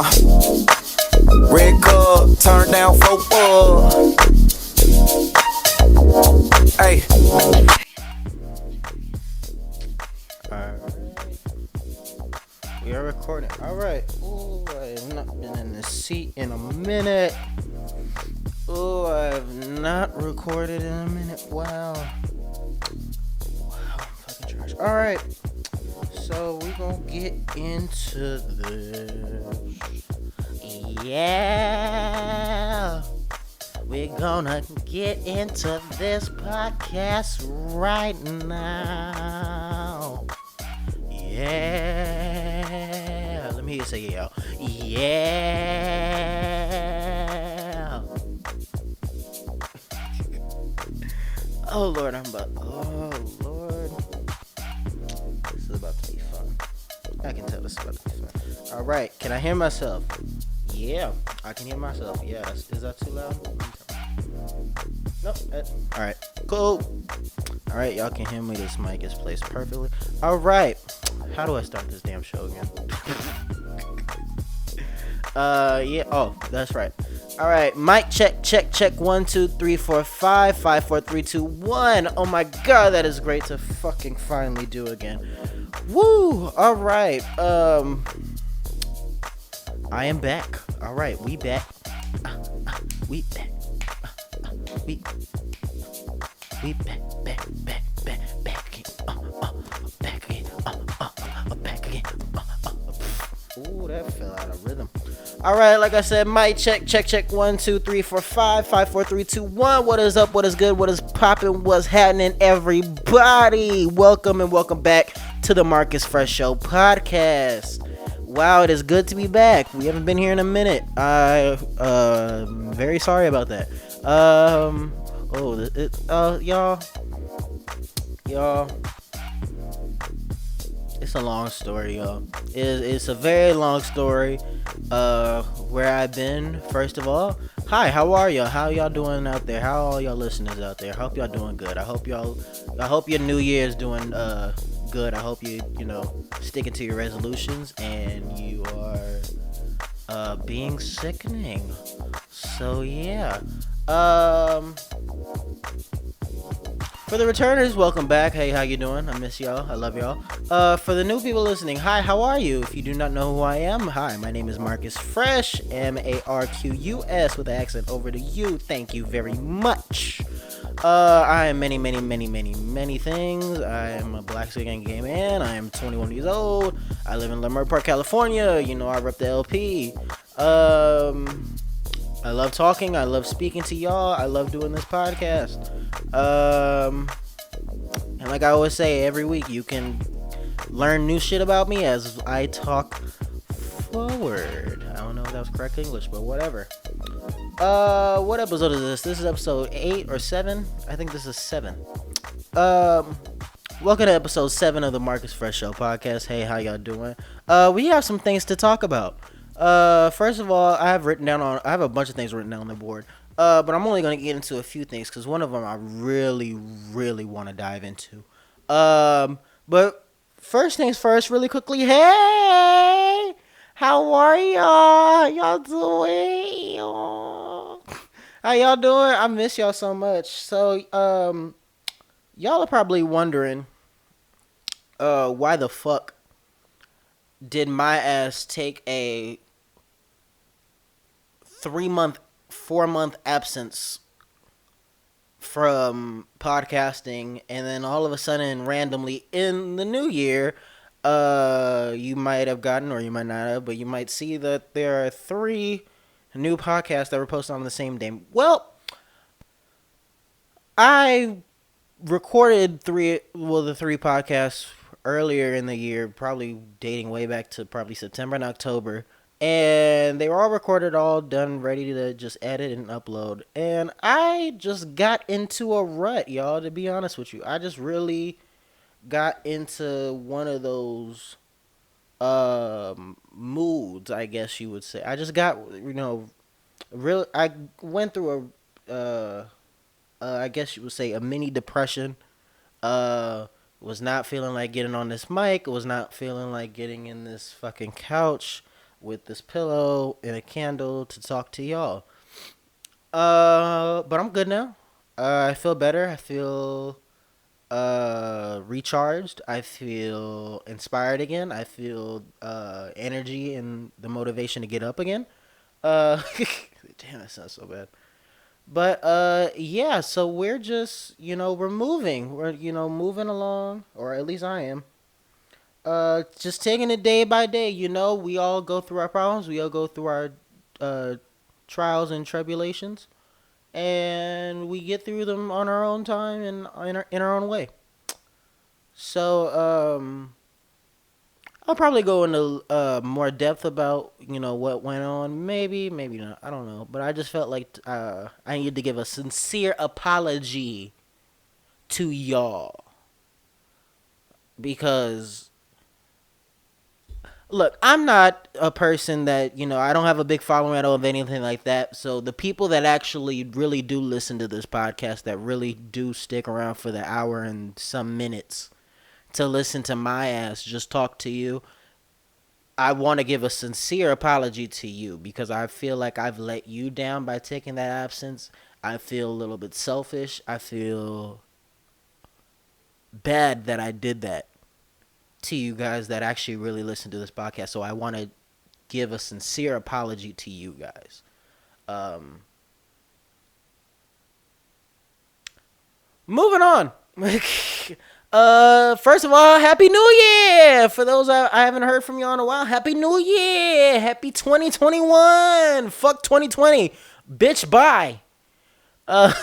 Red cup, turn down for hey. Alright. We are recording. Alright. Ooh, I have not been in this seat in a minute. Ooh, I have not recorded in a minute. Wow. I'm fucking trash. Alright. So we gonna get into this. Yeah. We're gonna get into this podcast right now. Yeah. Let me hear you say yeah. Yeah. Oh Lord, oh Lord. This is about to be fun. I can tell this is about to be fun. Alright, can I hear myself? Yeah, I can hear myself. Yeah, is that too loud? Nope. Alright, cool. Alright, y'all can hear me. This mic is placed perfectly. Alright. How do I start this damn show again? Yeah. Oh, that's right. Alright, mic check. 1, 2, 3, 4, 5, 5, 4, 3, 2, 1. Oh my god, that is great to fucking finally do again. Woo! Alright. I am back. Alright, we back. We back. We back again. Back again. Ooh, that fell out of rhythm. Alright, like I said, mic check. 1, 2, 3, 4, 5, 5, 4, 3, 2, 1. What is up? What is good? What is poppin'? What's happening, everybody? Welcome and welcome back to the Marqús Fresh Show podcast. Wow, it is good to be back. We haven't been here in a minute. I'm very sorry about that. Y'all. It's a long story, y'all. It's a very long story. Where I've been. First of all, hi. How are y'all? How y'all doing out there? How are all y'all listeners out there? I hope y'all doing good. I hope your New Year's doing good. I hope you sticking to your resolutions and you are being sickening. So yeah. For the returners, welcome back. Hey, how you doing? I miss y'all. I love y'all. For the new people listening, hi, how are you? If you do not know who I am, hi, my name is Marqús Fresh, Marqus with an accent over to you. Thank you very much. I am many things. I am a black skin gay man. I am 21 years old. I live in Leimert Park, California. I rep the LP. I love talking. I love speaking to y'all. I love doing this podcast. And like I always say, every week you can learn new shit about me as I talk forward. I don't know if that was correct English, but whatever. What episode is this? This is episode 8 or 7? I think this is 7. Welcome to episode 7 of the Marqús Fresh Show podcast. Hey, how y'all doing? We have some things to talk about. First of all, I have a bunch of things written down on the board. But I'm only going to get into a few things because one of them I really want to dive into. But first things first, really quickly. Hey, how are y'all? Y'all doing? How y'all doing? I miss y'all so much. So, y'all are probably wondering, why the fuck did my ass take a 4-month absence from podcasting, and then all of a sudden, randomly in the new year, you might have gotten, or you might not have, but you might see that there are 3 new podcasts that were posted on the same day. Well, I recorded the 3 podcasts earlier in the year, probably dating way back to probably September and October. And they were all recorded, all done, ready to just edit and upload. And I just got into a rut, y'all, to be honest with you. I just really got into one of those moods, I guess you would say. I just got, I went through I guess you would say, a mini depression. Was not feeling like getting on this mic. Was not feeling like getting in this fucking couch. with this pillow and a candle to talk to y'all. But I'm good now. I feel better. I feel recharged. I feel inspired again. I feel energy and the motivation to get up again. Uh, damn, that sounds so bad. But yeah. So we're just we're moving. We're moving along, or at least I am. Just taking it day by day. We all go through our problems. We all go through our uh trials and tribulations, and we get through them on our own time and in our own way. So I'll probably go into more depth about what went on. Maybe, maybe not. I don't know. But I just felt like I needed to give a sincere apology to y'all because look, I'm not a person that I don't have a big following at all of anything like that. So the people that actually really do listen to this podcast, that really do stick around for the hour and some minutes to listen to my ass just talk to you, I want to give a sincere apology to you because I feel like I've let you down by taking that absence. I feel a little bit selfish. I feel bad that I did that to you guys that actually really listen to this podcast. So I want to give a sincere apology to you guys. Um, Moving on. First of all, Happy New Year! For those I haven't heard from y'all in a while, Happy New Year! Happy 2021! Fuck 2020. Bitch, bye. Uh,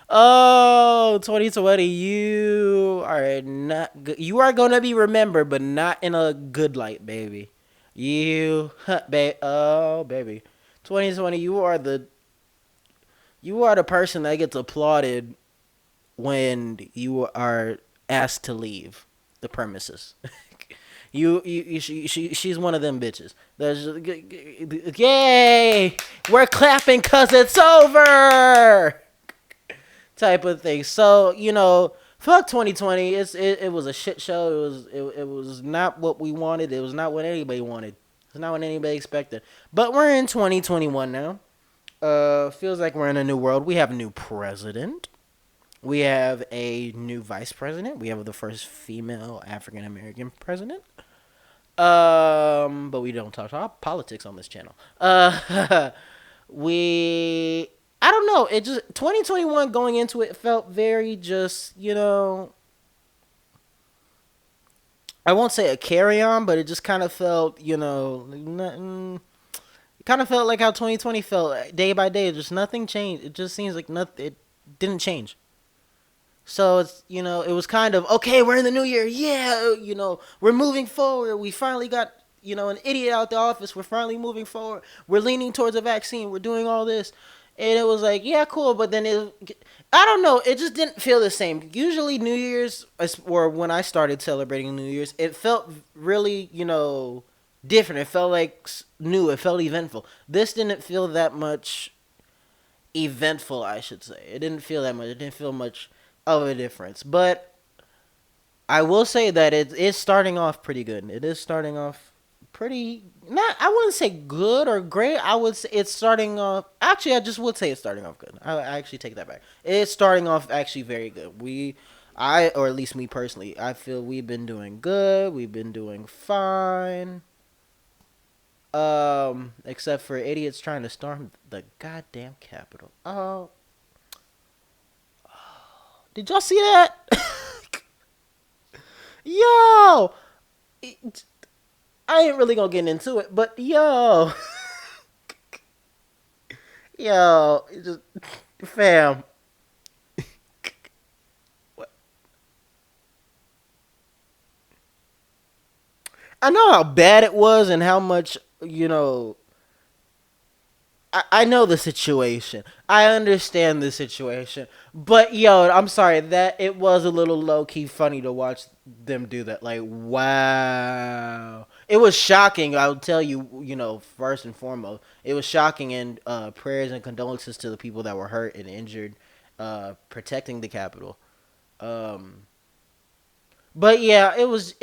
oh, 2020, you are not good. You are gonna be remembered, but not in a good light, baby. Oh, baby. 2020, you are the person that gets applauded when you are asked to leave the premises. She's one of them bitches. Yay! We're clapping cause it's over. Type of thing. So fuck 2020. It was a shit show. It was not what we wanted. It was not what anybody wanted. It's not what anybody expected. But we're in 2021 now. Feels like we're in a new world. We have a new president. We have a new vice president. We have the first female African American president. But we don't talk politics on this channel. We I don't know. It just 2021 going into it felt very just I won't say a carry on, but it just kind of felt it kind of felt like how 2020 felt day by day. Just nothing changed. It just seems like nothing. It didn't change. So it's it was kind of okay. We're in the new year, yeah. We're moving forward. We finally got an idiot out the office. We're finally moving forward. We're leaning towards a vaccine. We're doing all this, and it was like yeah, cool. But then I don't know. It just didn't feel the same. Usually New Year's or when I started celebrating New Year's, it felt really different. It felt like new. It felt eventful. This didn't feel that much eventful, I should say. It didn't feel that much. It didn't feel much of a difference. But I will say that it is starting off pretty good. It is starting off pretty not I wouldn't say good or great. I would say it's starting off actually I just would say it's starting off good. I actually take that back. It's starting off actually very good. Or at least me personally, I feel we've been doing good. We've been doing fine. Except for idiots trying to storm the goddamn Capitol. Oh, did y'all see that? Yo, I ain't really gonna get into it, but yo, yo, it just fam. I know how bad it was and how much I know the situation. I understand the situation. But yo, I'm sorry that it was a little low key funny to watch them do that. Like, wow. It was shocking, I'll tell you, first and foremost. It was shocking and prayers and condolences to the people that were hurt and injured protecting the Capitol. Um but yeah, it was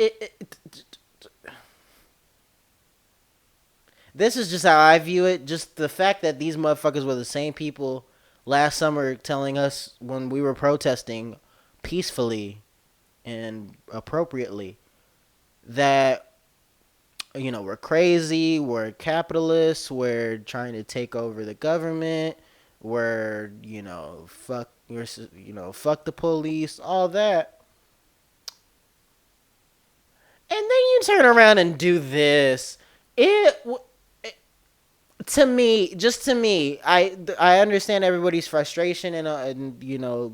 This is just how I view it. Just the fact that these motherfuckers were the same people last summer telling us when we were protesting peacefully and appropriately that we're crazy, we're capitalists, we're trying to take over the government, we're fuck the police, all that. And then you turn around and do this. It to me, just to me, I understand everybody's frustration and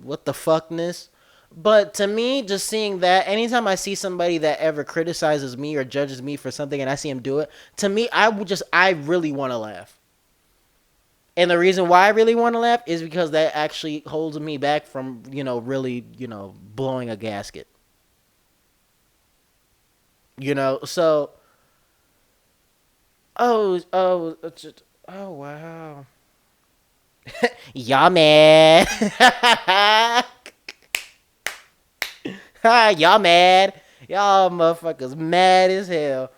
what the fuckness, but to me, just seeing that, anytime I see somebody that ever criticizes me or judges me for something, and I see him do it, to me, I really want to laugh. And the reason why I really want to laugh is because that actually holds me back from really blowing a gasket. So oh wow. Y'all mad. Y'all mad. Y'all motherfuckers mad as hell.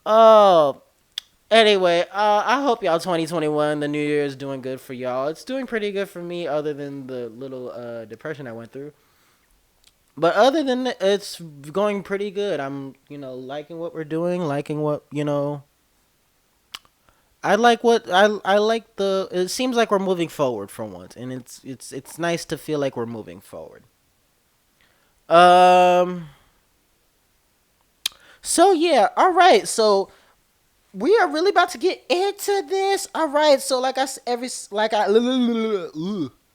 Oh, anyway, I hope y'all 2021, the new year is doing good for y'all. It's doing pretty good for me, other than the little depression I went through. But other than that, it's going pretty good. I'm, liking what we're doing, liking what, I like what I like the. It seems like we're moving forward for once, and it's nice to feel like we're moving forward. Um. So yeah, all right. So we are really about to get into this. All right. So like I s- every s- like I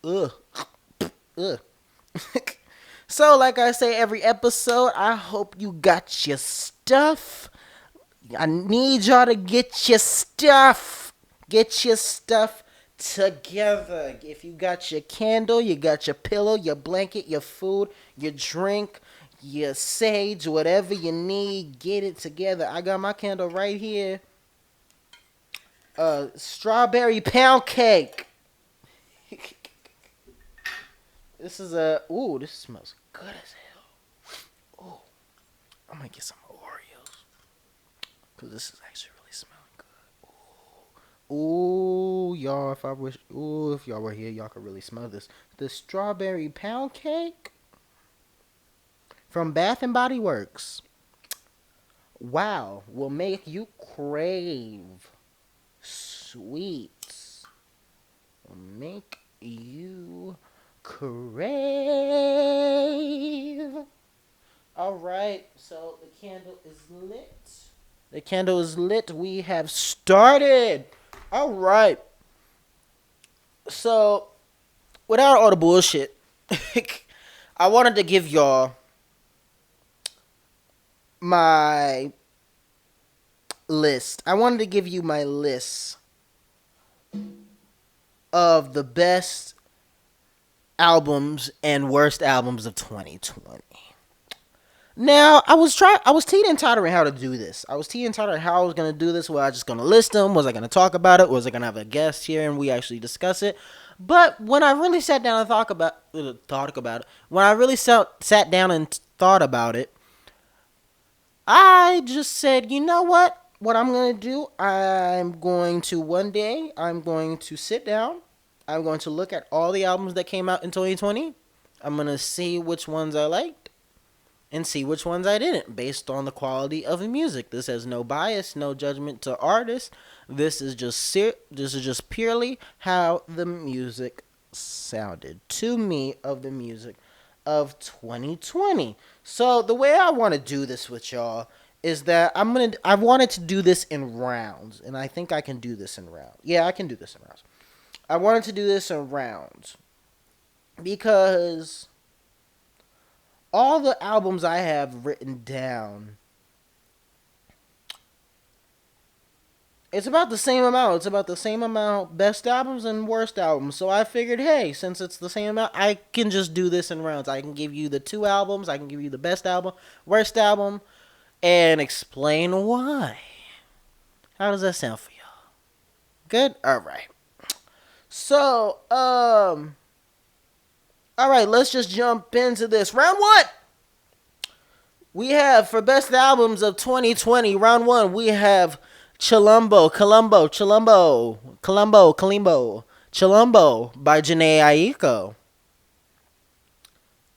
ugh, ugh. So like I say every episode, I hope you got your stuff. I need y'all to get your stuff. Get your stuff together. If you got your candle, you got your pillow, your blanket, your food, your drink, your sage, whatever you need, get it together. I got my candle right here. Strawberry pound cake. This is this smells good as hell. Ooh, I'm gonna get some Oreos. Cause this is actually really smelling good. Ooh, y'all, if y'all were here, y'all could really smell this. The strawberry pound cake from Bath and Body Works. Wow, will make you crave sweets. Will make you crave. All right, so the candle is lit. The candle is lit. We have started. All right. So, without all the bullshit, I wanted to give y'all my list. I wanted to give you my list of the best albums and worst albums of 2020. Now, I was teeting and tottering how to do this. I was teeting and tottering how I was going to do this. Was I just going to list them? Was I going to talk about it? Was I going to have a guest here and we actually discuss it? But when I really sat down and thought about it, when I really sat down and thought about it, I just said, you know what? What I'm going to do, I'm going to sit down. I'm going to look at all the albums that came out in 2020. I'm going to see which ones I liked and see which ones I didn't based on the quality of the music. This has no bias, no judgment to artists. This is just purely how the music sounded to me of the music of 2020. So the way I want to do this with y'all is that I wanted to do this in rounds, and I think I can do this in rounds. Yeah, I can do this in rounds. I wanted to do this in rounds because all the albums I have written down, it's about the same amount. It's about the same amount best albums and worst albums. So I figured, hey, since it's the same amount, I can just do this in rounds. I can give you the two albums. I can give you the best album, worst album, and explain why. How does that sound for y'all? Good? All right. So, all right, let's just jump into this. Round one. We have, for best albums of 2020, round one, we have Chilumbo by Janae Aiko.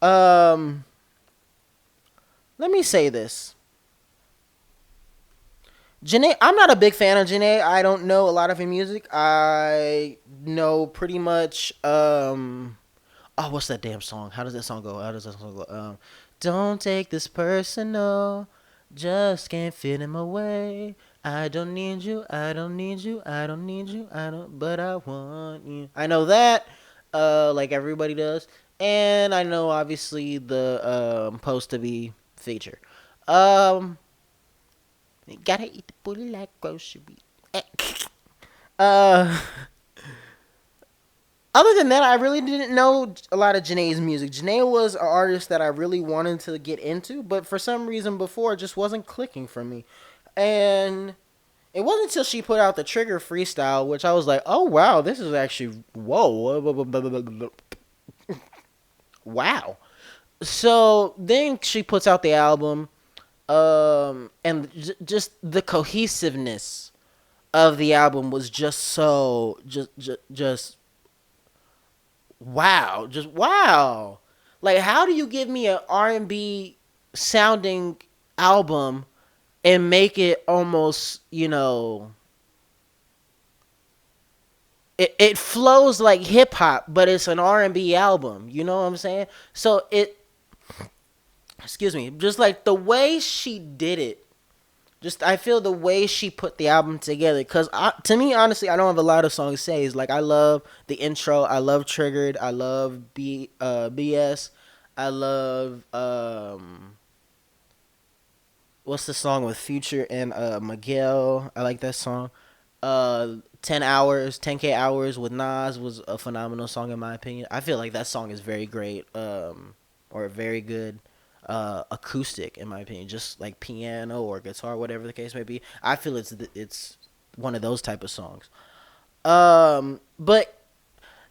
Um, Let me say this. Janae, I'm not a big fan of Janae. I don't know a lot of her music. I know pretty much. Oh, what's that damn song? How does that song go? Don't take this personal. Just can't fit him away. I don't need you. I don't need you. I don't need you. I don't. But I want you. I know that. Like everybody does, and I know obviously the post to be feature. Um. Gotta eat the booty like grocery. uh, Other than that, I really didn't know a lot of Janae's music. Janae was an artist that I really wanted to get into, but for some reason before, it just wasn't clicking for me. And it wasn't until she put out the Trigger freestyle, which I was like, oh wow, this is actually, whoa. Wow. So then she puts out the album, and just the cohesiveness of the album was just so just wow, just wow. Like, how do you give me an R&B sounding album and make it almost, it flows like hip hop, but it's an R&B album. You know what I'm saying? So excuse me, just like the way she did it. Just I feel the way she put the album together, cause to me honestly I don't have a lot of songs says. Like I love the intro, I love Triggered, I love BS, I love what's the song with Future and Miguel? I like that song. 10 hours, 10K hours with Nas was a phenomenal song in my opinion. I feel like that song is very great, or very good acoustic in my opinion, just like piano or guitar, whatever the case may be. I feel it's one of those type of songs. But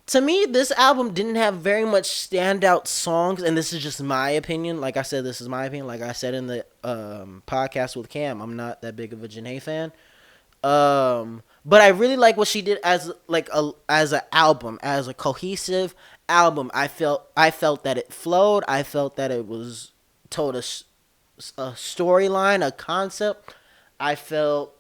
to me, this album didn't have very much standout songs, and this is just my opinion. Like I said, this is my opinion. Like I said in the podcast with Cam, I'm not that big of a Janae fan. But I really like what she did as as an album, as a cohesive album. I felt that it flowed. I felt that it was told a storyline, a concept. I felt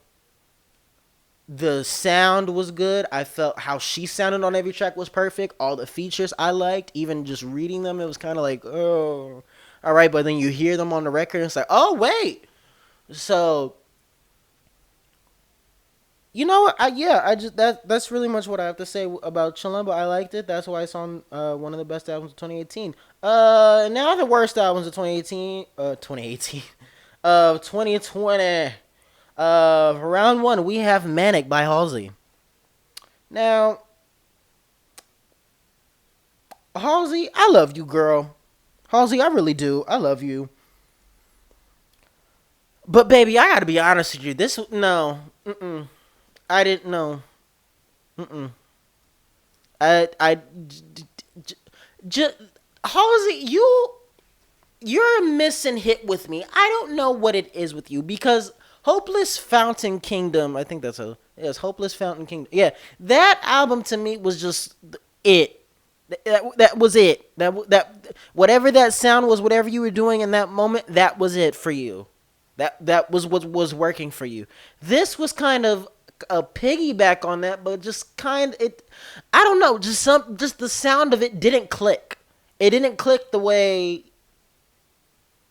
the sound was good. I felt how she sounded on every track was perfect. All the features I liked. Even just reading them, it was kind of like, oh, all right. But then you hear them on the record, and it's like, oh wait. So you know what? I just that's really much what I have to say about Chilumbo. I liked it. That's why it's on one of the best albums of 2018. Now the worst albums of 2018. 2018. 2020. Round one, we have Manic by Halsey. Now, Halsey, I love you, girl. Halsey, I really do. I love you. But baby, I gotta be honest with you. This no, I didn't know. Mm-mm. I just Halsey, you're missing hit with me. I don't know what it is with you because Hopeless Fountain Kingdom. I think that's Hopeless Fountain Kingdom. Yeah, that album to me was just it. That was it. That whatever that sound was, whatever you were doing in that moment, that was it for you. That was what was working for you. This was kind of a piggyback on that, but just kind of it. I don't know. Just the sound of it didn't click. It didn't click the way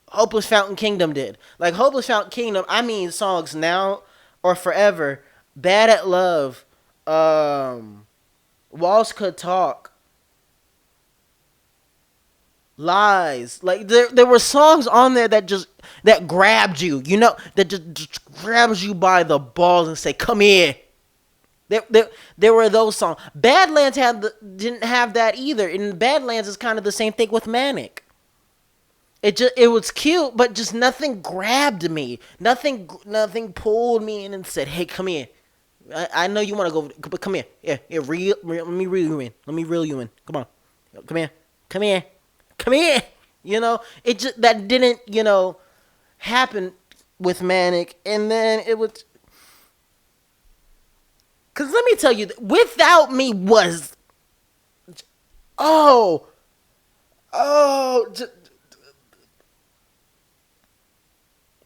Hopeless Fountain Kingdom did. Like Hopeless Fountain Kingdom, I mean songs Now or Forever, Bad at Love, Walls Could Talk, Lies. Like there were songs on there that grabbed you, that just grabs you by the balls and say, "Come here." There were those songs. Badlands didn't have that either. And Badlands is kind of the same thing with Manic. It was cute, but just nothing grabbed me. Nothing pulled me in and said, "Hey, come here. I know you want to go, but come here. Yeah, let me reel you in. Let me reel you in. Come on, come here, come here, come here." It just that didn't happen with Manic, and then it was. Cause let me tell you, Without Me was oh oh.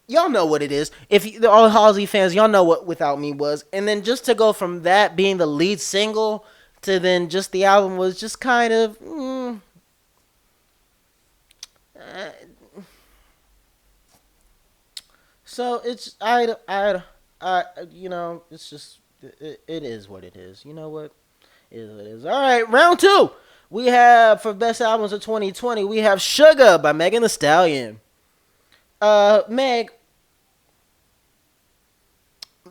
Y'all know what it is. If you, all Halsey fans, y'all know what Without Me was. And then just to go from that being the lead single to then just the album was just kind of. Uh, so it's it's just it is what it is. You know what? It is what it is. All right, round two. We have for best albums of 2020. We have Sugar by Megan Thee Stallion. Meg,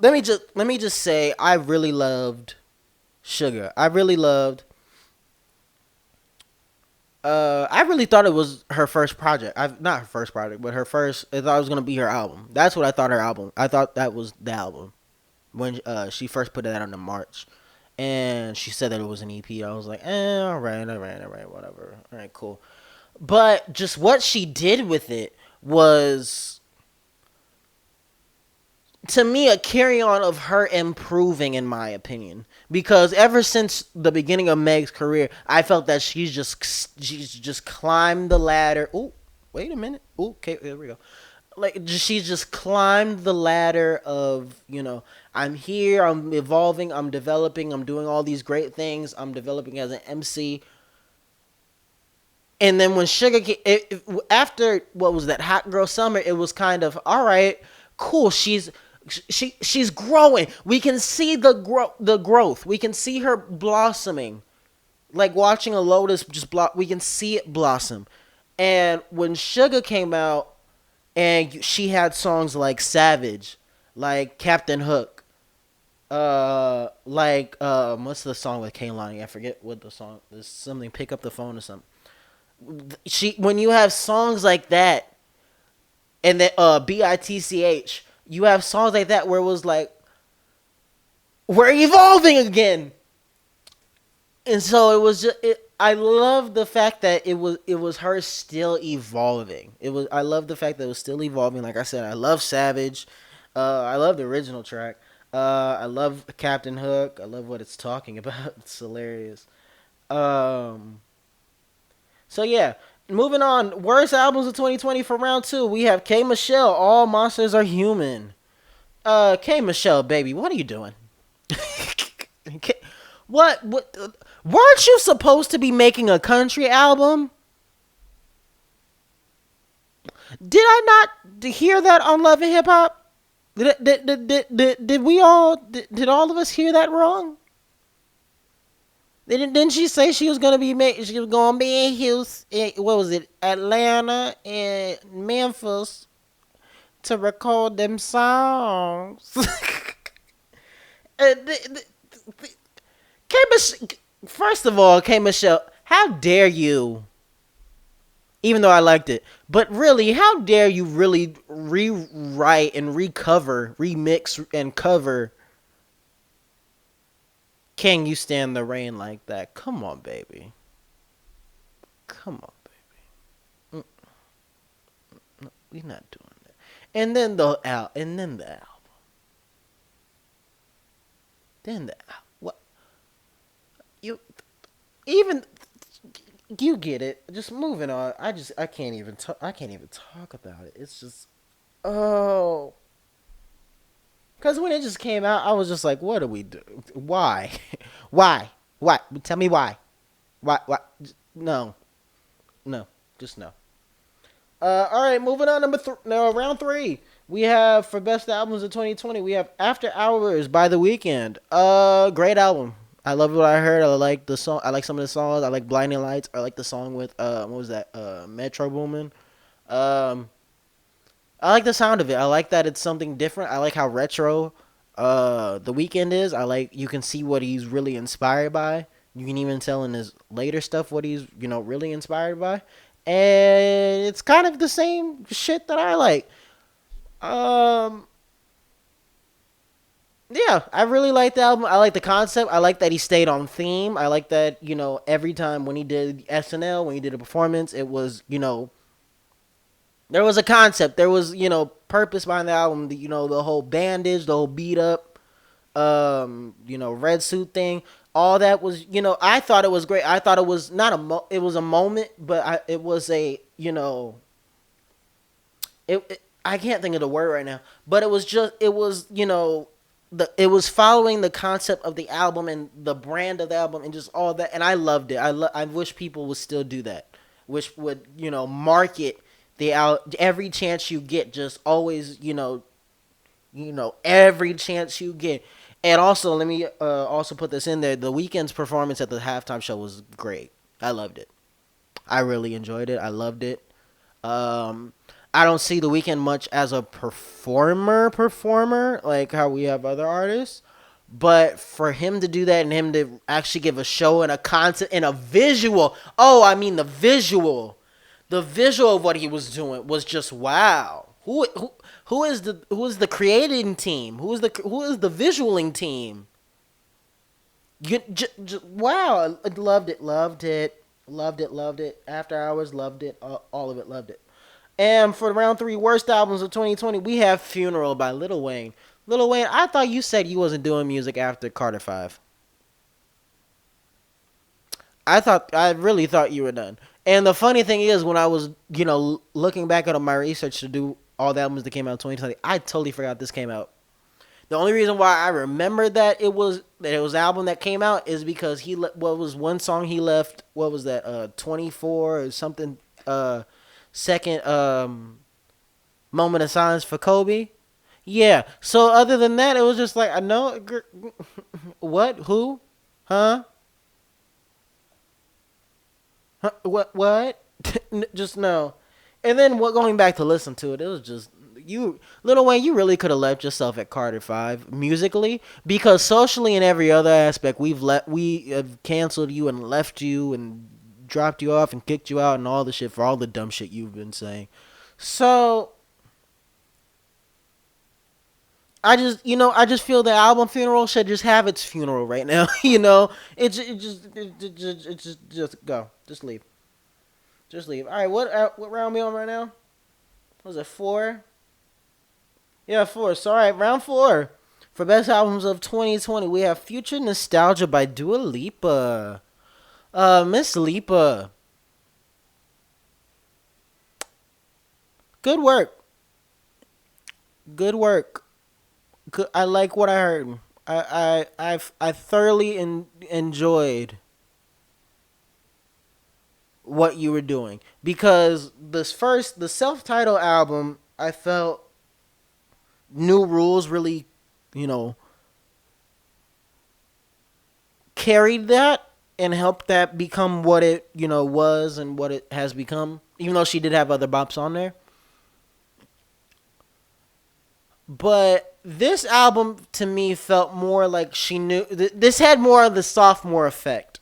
let me just say I really loved Sugar. I really thought it was her first project. Not her first project, but her first. I thought it was gonna be her album. That's what I thought her album. I thought that was the album when she first put it out in March, and she said that it was an EP. I was like, all right, whatever, all right, cool. But just what she did with it was, to me, a carry on of her improving, in my opinion. Because ever since the beginning of Meg's career, I felt that she's just climbed the ladder. Oh, wait a minute. Ooh, okay, there we go. Like she's just climbed the ladder of, I'm here, I'm evolving, I'm developing, I'm doing all these great things, I'm developing as an MC. And then when Sugar came, after what was that Hot Girl Summer, it was kind of all right, cool. She's growing. We can see the growth. We can see her blossoming, like watching a lotus just we can see it blossom. And when Sugar came out, and she had songs like Savage, like Captain Hook, what's the song with Kaylani? I forget what the song. There's something. Pick up the phone or something. When you have songs like that, and then BITCH, you have songs like that where it was like, we're evolving again. And so it was just I love the fact that it was her still evolving. I love the fact that it was still evolving. Like I said, I love Savage. I love the original track. I love Captain Hook. I love what it's talking about. It's hilarious. So yeah, moving on. Worst albums of 2020 for round two. We have K Michelle. All Monsters Are Human. K Michelle, baby, what are you doing? What? Weren't you supposed to be making a country album? Did I not hear that on Love and Hip Hop? Did we all? Did all of us hear that wrong? Didn't she say she was gonna be She was gonna be in Houston. What was it? Atlanta and Memphis to record them songs. First of all, K Michelle, how dare you? Even though I liked it, but really, how dare you really rewrite and remix and cover Can You Stand the Rain like that? Come on, baby. Come on, baby. No, we're not doing that. And then the album. Then the album. What? You get it. Just moving on. I can't even talk. I can't even talk about it. It's just, oh. Because when it just came out, I was just like, what do we do? Why? Why? Tell me why. Why? No. Just no. All right, moving on. Round three. We have for best albums of 2020. We have After Hours by The Weeknd. Great album. I love what I heard. I like the song. I like some of the songs. I like Blinding Lights. I like the song with what was that? Metro Boomin. I like the sound of it. I like that it's something different. I like how retro The Weeknd is. You can see what he's really inspired by. You can even tell in his later stuff what he's, really inspired by. And it's kind of the same shit that I like. Yeah, I really like the album. I like the concept. I like that he stayed on theme. I like that, every time when he did SNL, when he did a performance, it was, there was a concept. There was, purpose behind the album. The whole bandage, the whole beat up. red suit thing. All that was, I thought it was great. I thought it was not it was a moment, but it was a, I can't think of the word right now, but it was, it was following the concept of the album and the brand of the album and just all that, and I loved it. I wish people would still do that. Wish would, market the out every chance you get, just always, every chance you get. And also, let me also put this in there. The Weeknd's performance at the halftime show was great. I loved it. I really enjoyed it. I loved it. Um, I don't see The Weeknd much as a performer, like how we have other artists. But for him to do that and him to actually give a show and a concept and a visual, oh, I mean the visual of what he was doing was just wow. Who is the creating team? Who is the visualing team? Wow, I loved it. After Hours, loved it. All of it, loved it. And for round three worst albums of 2020, we have Funeral by Lil Wayne. Lil Wayne, I thought you said you wasn't doing music after Carter 5. I really thought you were done. And the funny thing is, when I was, looking back at my research to do all the albums that came out in 2020, I totally forgot this came out. The only reason why I remember that it was an album that came out is because what was one song he left? What was that? 24 or something? Second moment of silence for Kobe. Yeah. So other than that, it was just like I know. What? Who? Huh? Huh? What? What? Just no. And then going back to listen to it, it was just Little Wayne. You really could have left yourself at Carter 5 musically, because socially and every other aspect, we have canceled you and left you and dropped you off and kicked you out and all the shit for all the dumb shit you've been saying. So I just feel the album Funeral should just have its funeral right now. Just go, just leave. All right, what round we on right now? Was it 4? Yeah, 4. So all right, round 4 for best albums of 2020. We have Future Nostalgia by Dua Lipa. Miss Lipa, good work, good work. I like what I heard. I thoroughly enjoyed what you were doing, because the self-titled album, I felt New Rules really, you know, carried that and helped that become what it, was and what it has become. Even though she did have other bops on there, but this album to me felt more like she knew. This had more of the sophomore effect,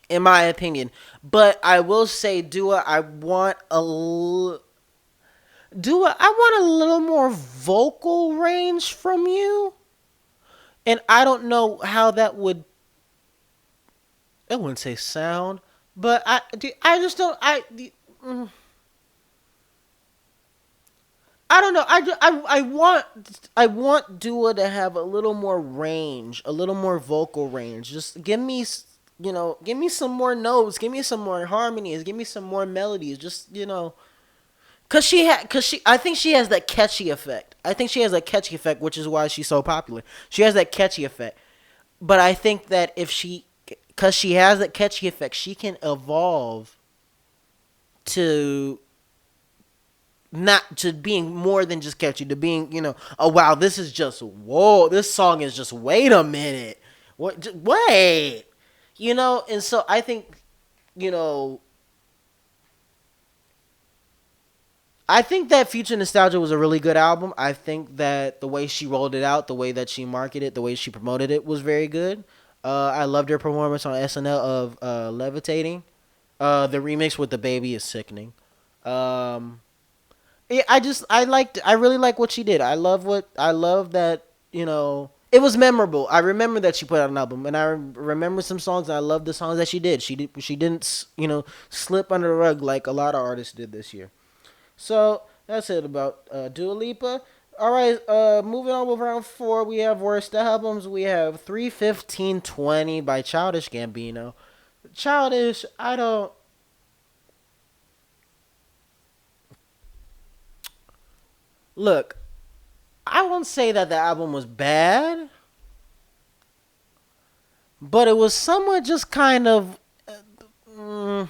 in my opinion. But I will say, Dua, I want a little more vocal range from you, and I don't know how that would. I wouldn't say sound, but I just don't. I don't know. I want Dua to have a little more range, a little more vocal range. Just give me some more notes, give me some more harmonies, give me some more melodies. Just I think she has that catchy effect. I think she has that catchy effect, which is why she's so popular. She has that catchy effect. But I think that cause she has that catchy effect, she can evolve to not to being more than just catchy, to being, oh wow, this is just, whoa, this song is just, wait a minute, wait, and so I think, you know, I think that Future Nostalgia was a really good album. I think that the way she rolled it out, the way that she marketed it, the way she promoted it was very good. I loved her performance on SNL of Levitating. The remix with the baby is sickening. Um, Yeah, I really like what she did. I love that, it was memorable. I remember that she put out an album, and I remember some songs, and I love the songs that she did. She didn't, slip under the rug like a lot of artists did this year. So that's it about Dua Lipa. All right. Moving on with round four, we have worst albums. We have 31520 by Childish Gambino. Childish, I don't look. I won't say that the album was bad, but it was somewhat just kind of. I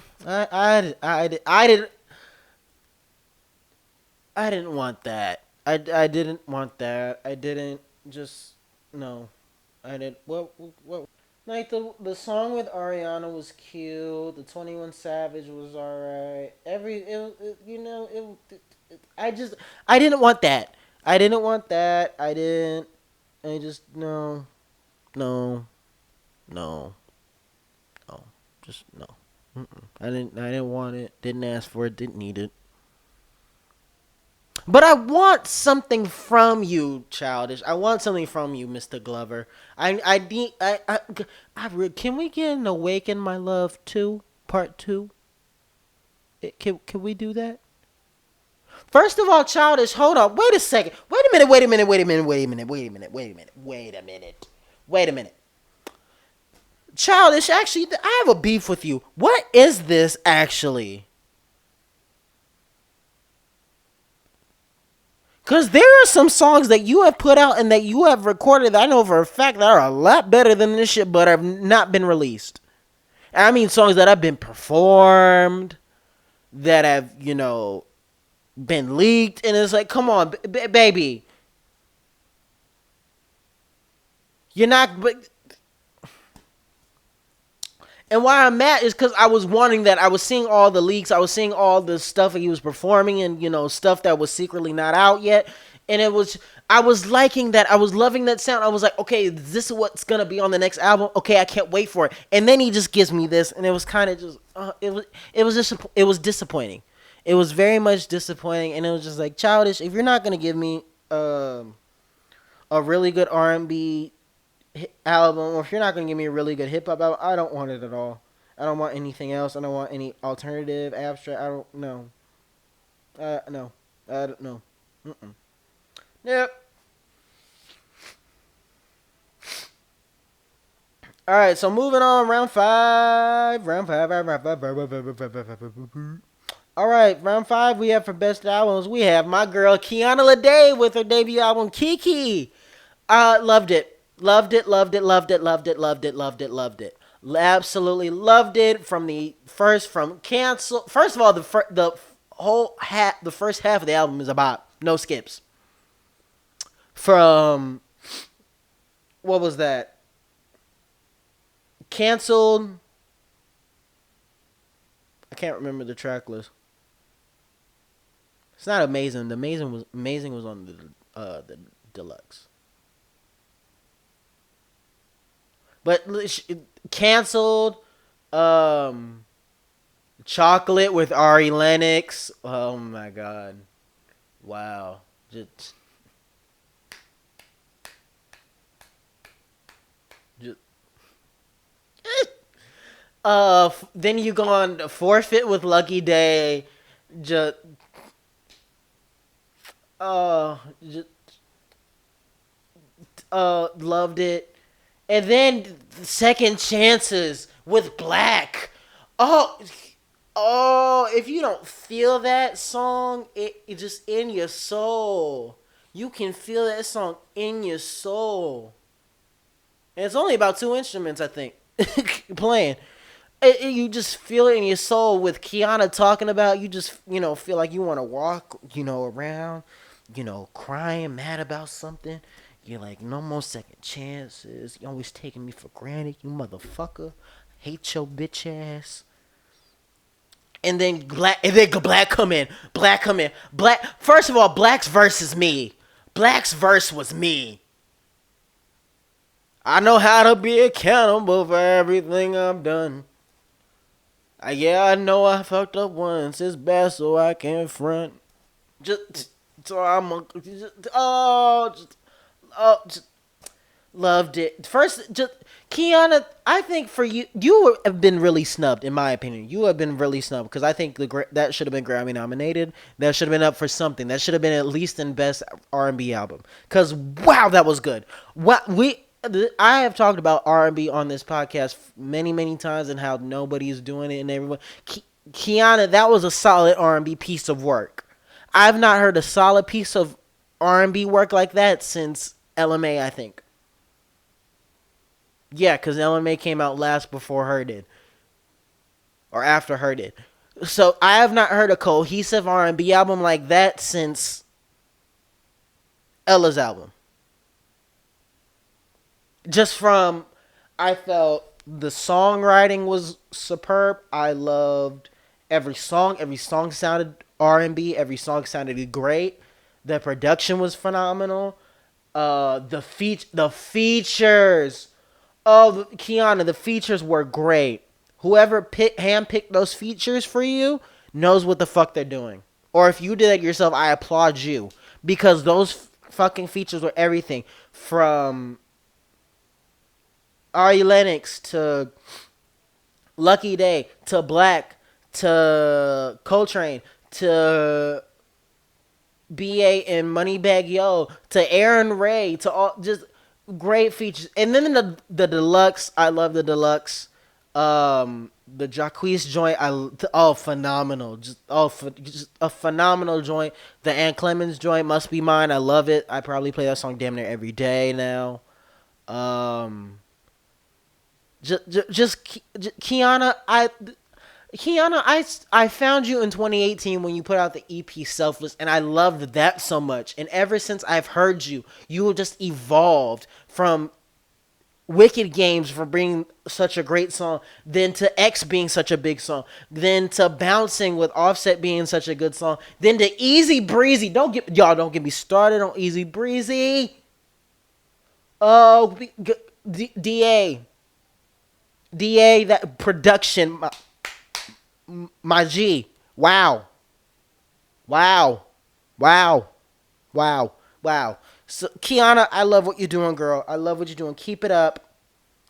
didn't want that. I didn't want that. I didn't just no. I didn't. What? Like the song with Ariana was cute. The 21 Savage was alright. I just I didn't want that. I didn't want that. I didn't. I just no no no just no. Mm-mm. I didn't want it. Didn't ask for it. Didn't need it. But I want something from you, Childish. I want something from you, Mr. Glover. I need can we get an Awaken My Love 2 part 2? Can we do that? First of all, Childish, hold on. Wait a second. Wait a minute. Wait a minute. Wait a minute. Wait a minute. Wait a minute. Wait a minute. Wait a minute. Wait a minute. Childish, actually, I have a beef with you. What is this actually? Because there are some songs that you have put out and that you have recorded that I know for a fact that are a lot better than this shit, but have not been released. And I mean songs that have been performed, that have, been leaked. And it's like, come on, baby. You're not. And why I'm mad is because I was wanting that. I was seeing all the leaks. I was seeing all the stuff that he was performing and, stuff that was secretly not out yet. And I was liking that. I was loving that sound. I was like, okay, this is what's going to be on the next album. Okay, I can't wait for it. And then he just gives me this. And it was kind of just, it was disappointing. It was very much disappointing. And it was just like, Childish, if you're not going to give me a really good R&B album, or if you're not going to give me a really good hip hop album, I don't want it at all. I don't want anything else. I don't want any alternative, abstract. I don't know. No. I don't know. Mm-mm. Yep. All right, so moving on, round five. All right, round five. We have for best albums. We have my girl Kiana Lede with her debut album Kiki. Loved it. Loved it, loved it, loved it, loved it, loved it, loved it, loved it. Absolutely loved it from cancel. First of all, the first half of the album is about no skips. From what was that? Canceled. I can't remember the track list. It's not amazing. The amazing was on the deluxe. But canceled, chocolate with Ari Lennox. Oh my god, wow! Just then you go on Forfeit with Lucky Day. Just just loved it. And then Second Chances with Black. If you don't feel that song, it just in your soul. You can feel that song in your soul. And it's only about two instruments, I think, playing. You just feel it in your soul with Kiana talking about. You just, feel like you want to walk, around, crying, mad about something. You're like, no more second chances. You always taking me for granted, you motherfucker. Hate your bitch ass. And then Black come in. Black. First of all, Black's verse is me. Black's verse was me. I know how to be accountable for everything I've done. I know I fucked up once. It's bad, so I can't front. Just so I'm just Loved it. First, just Kiana. I think for you, you have been really snubbed, in my opinion. You have been really snubbed because I think that should have been Grammy nominated. That should have been up for something. That should have been at least in best R&B album. Because wow, that was good. What we. I have talked about R&B on this podcast many, many times and how nobody's doing it and everyone. Kiana, that was a solid R&B piece of work. I've not heard a solid piece of R&B work like that since LMA, I think. Yeah, because LMA came out last before her did. Or after her did. So I have not heard a cohesive R&B album like that since Ella's album. Just from, I felt the songwriting was superb. I loved every song. Every song sounded R&B. Every song sounded great. The production was phenomenal. The features. Oh, Kiana, the features were great. Whoever handpicked those features for you knows what the fuck they're doing. Or if you did it yourself, I applaud you. Because those fucking features were everything. From Ari Lennox to Lucky Day to Black to Coltrane to BA and Moneybag Yo to Aaron Ray to all just great features. And then the deluxe, I love the deluxe. The Jacquees joint, phenomenal, just a phenomenal joint. The Ann Clemens joint, Must Be Mine, I love it. I probably play that song damn near every day now. Kiana, I found you in 2018 when you put out the EP Selfless, and I loved that so much. And ever since I've heard you, you just evolved from Wicked Games for being such a great song, then to X being such a big song, then to Bouncing with Offset being such a good song, then to Easy Breezy. Don't get me started on Easy Breezy. Oh, DA, that production, my G. Wow. Wow. Wow. Wow. Wow. So, Kiana, I love what you're doing, girl. I love what you're doing. Keep it up.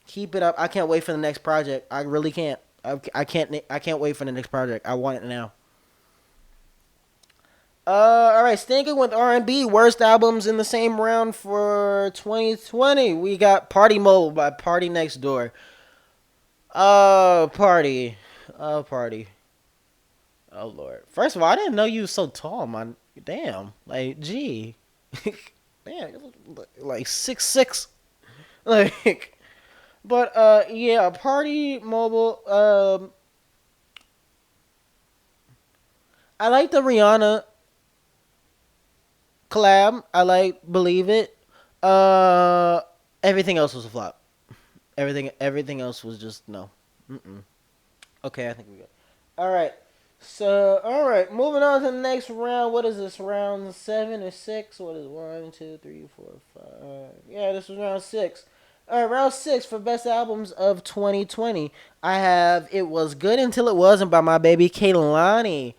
Keep it up. I can't wait for the next project. I really can't. I can't wait for the next project. I want it now. All right. Sticking with R&B, worst albums in the same round for 2020. We got Party Mode by Party Next Door. Party. Oh, Party. Oh, Lord. First of all, I didn't know you was so tall, man. Damn. Like, gee. Man, like 6'6". Like, but, yeah, Party Mobile. I like the Rihanna collab. I like Believe It. Uh, Everything else was a flop. Everything else was just no. Mm-mm. Okay, I think we good. All right. So, all right, moving on to the next round. What is this, round 7 or 6? What is 1, 2, 3, 4, 5? Yeah, this was round 6. All right, round 6 for best albums of 2020. I have It Was Good Until It Wasn't by my baby Kehlani.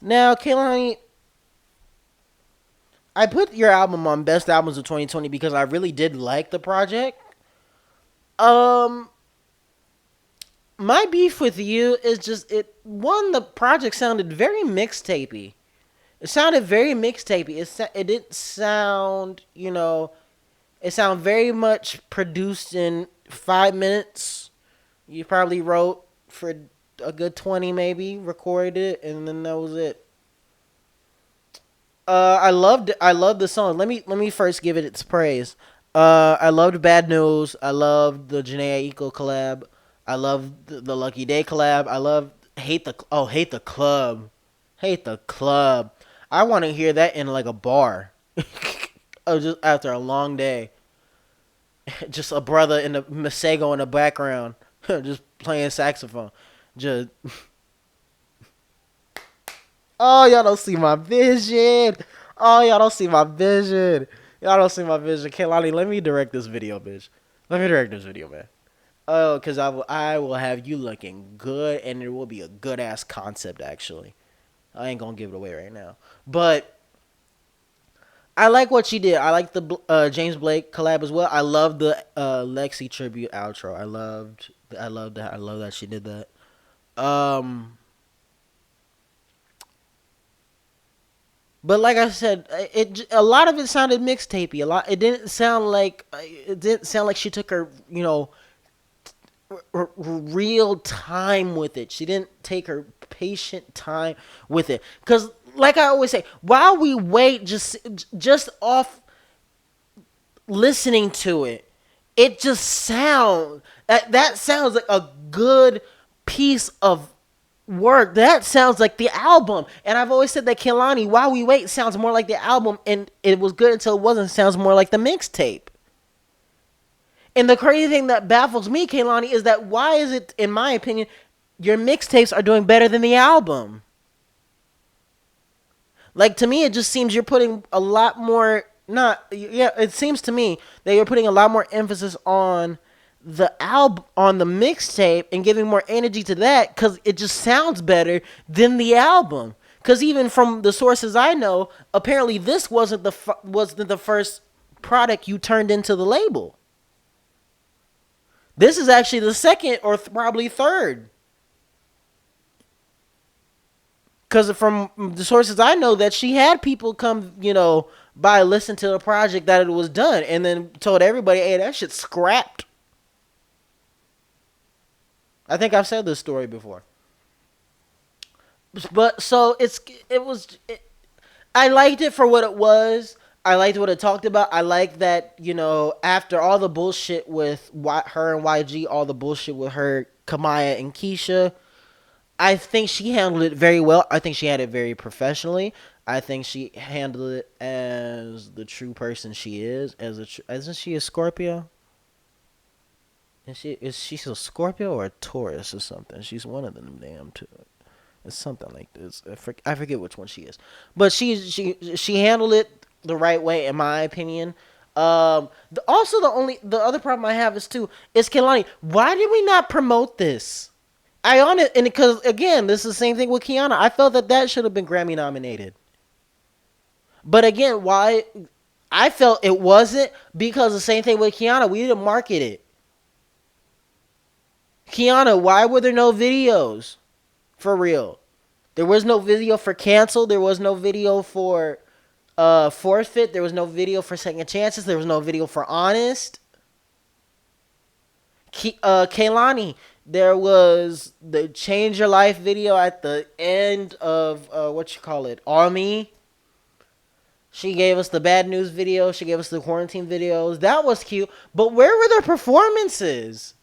Now, Kehlani, I put your album on best albums of 2020 because I really did like the project. Um, my beef with you is just the project sounded very mixtapey. It sounded very mixtapey. It didn't sound, it sounded very much produced in 5 minutes. You probably wrote for a good 20 maybe, recorded it, and then that was it. I loved the song. Let me first give it its praise. I loved Bad News. I loved the Janae Eco collab. I loved the Lucky Day collab. I love Hate the Club. Hate the Club. I want to hear that in like a bar. Oh, just after a long day. Just a brother in the Masego in the background. Just playing saxophone. Just Oh, y'all don't see my vision. Oh, y'all don't see my vision. Y'all don't see my vision. Kehlani, let me direct this video, bitch. Let me direct this video, man. Oh, because I will have you looking good, and it will be a good-ass concept, actually. I ain't going to give it away right now. But I like what she did. I like the James Blake collab as well. I love the Lexi tribute outro. I love that she did that. Um, but like I said, a lot of it sounded mixtapey. A lot. It didn't sound like she took her real time with it. She didn't take her patient time with it. Cause like I always say, while we wait, just off listening to it, it just that sounds like a good piece of work. That sounds like the album. And I've always said that Kehlani, While We Wait, sounds more like the album, and it was good until it wasn't. Sounds more like the mixtape. And the crazy thing that baffles me, Kehlani, is that why is it, in my opinion, your mixtapes are doing better than the album? Like, to me, it just seems you're putting a lot more. Not yeah. It seems to me that you're putting a lot more emphasis on the mixtape, and giving more energy to that because it just sounds better than the album. Because even from the sources I know, apparently this wasn't the first product you turned into the label. This is actually the second or probably third. Because from the sources I know, that she had people come, by listen to the project that it was done, and then told everybody, "Hey, that shit's scrapped." I think I've said this story before. But so I liked it for what it was. I liked what it talked about. I like that, after all the bullshit with her and YG, all the bullshit with her, Kamaya, and Keisha, I think she handled it very well. I think she had it very professionally. I think she handled it as the true person she is. Isn't she a Scorpio? Is she a Scorpio or a Taurus or something? She's one of them damn two. It's something like this. I forget which one she is, but she handled it the right way, in my opinion. The other problem I have is Kehlani. Why did we not promote this? And because again, this is the same thing with Kiana. I felt that should have been Grammy nominated. But again, why? I felt it wasn't, because the same thing with Kiana. We didn't market it. Kiana, why were there no videos? For real. There was no video for Cancel. There was no video for Forfeit. There was no video for Second Chances. There was no video for Honest. Kehlani, there was the Change Your Life video at the end of, Army. She gave us the Bad News video. She gave us the Quarantine videos. That was cute. But where were their performances?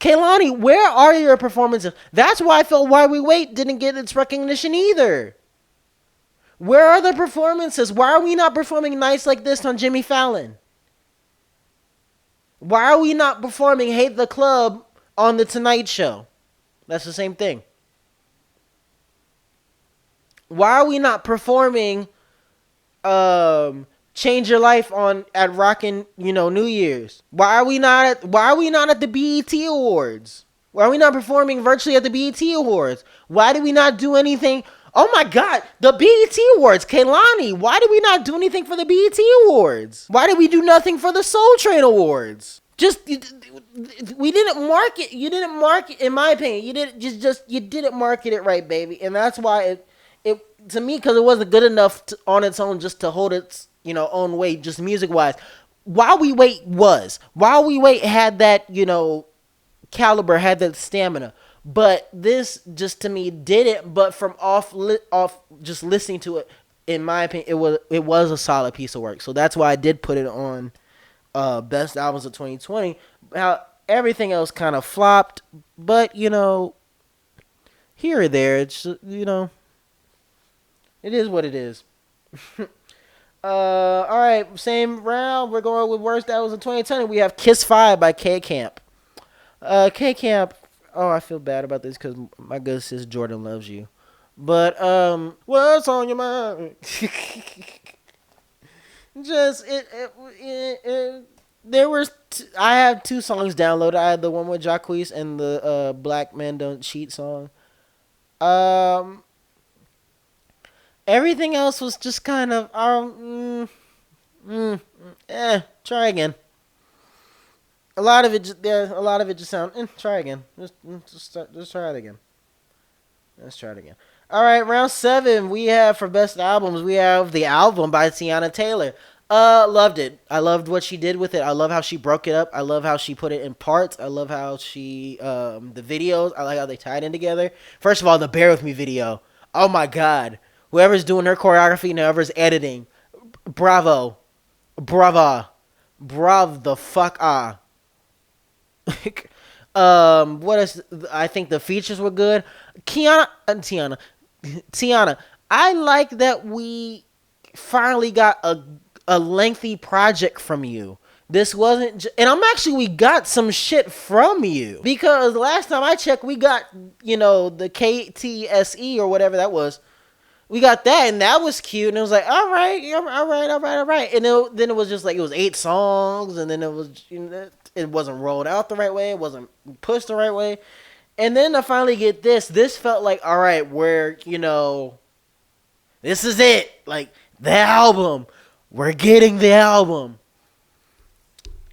Kehlani, where are your performances? That's why I felt Why We Wait didn't get its recognition either. Where are the performances? Why are we not performing nights like this on Jimmy Fallon? Why are we not performing Hate the Club on The Tonight Show? That's the same thing. Why are we not performing Change Your Life at Rockin', New Year's? Why are we not at the BET Awards? Why are we not performing virtually at the BET Awards? Why did we not do anything? Oh my God, the BET Awards, Kehlani. Why did we not do anything for the BET Awards? Why did we do nothing for the Soul Train Awards? We didn't market. You didn't market, in my opinion. You didn't market it right, baby, and that's why it to me, because it wasn't good enough on its own just to hold its own weight, just music wise. While We Wait had that caliber, had that stamina. But this just to me didn't. But from off just listening to it, in my opinion, it was a solid piece of work. So that's why I did put it on best albums of 2020. How everything else kind of flopped, but here or there, it's it is what it is. All right, same round. We're going with worst albums of 2020. We have Kiss 5 by K Camp. K Camp. Oh, I feel bad about this because my good sis Jordan loves you. But what's on your mind? Just there was I have two songs downloaded. I had the one with Jacquees and the Black Men Don't Cheat song. And Everything else was just kind of try again. A lot of it, a lot of it just sound. Try again. Just try it again. Let's try it again. All right, round 7. We have for best albums. We have the album by Tiana Taylor. Loved it. I loved what she did with it. I love how she broke it up. I love how she put it in parts. I love how she the videos. I like how they tied in together. First of all, the Bear With Me video. Oh my God. Whoever's doing her choreography and whoever's editing, bravo, brava, brav the fuck ah. What is? I think the features were good. Tiana. I like that we finally got a lengthy project from you. This wasn't, and we got some shit from you because last time I checked, we got the KTSE or whatever that was. We got that, and that was cute. And it was like, all right, all right. And then it was just like it was 8 songs, and then it was it wasn't rolled out the right way, it wasn't pushed the right way, and then to finally get this. This felt like all right, where this is it, like the album. We're getting the album.